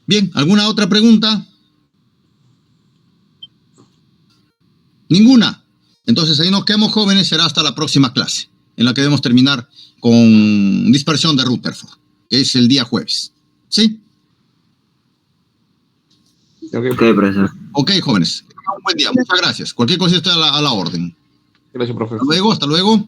Speaker 1: Bien, ¿alguna otra pregunta? Ninguna. Entonces ahí nos quedamos, jóvenes. Será hasta la próxima clase, en la que debemos terminar con dispersión de Rutherford, que es el día jueves. ¿Sí?
Speaker 2: Ok, profesor.
Speaker 1: Ok, jóvenes. Un buen día. Muchas gracias. Cualquier cosa está a la orden.
Speaker 6: Gracias, profesor.
Speaker 1: Hasta luego.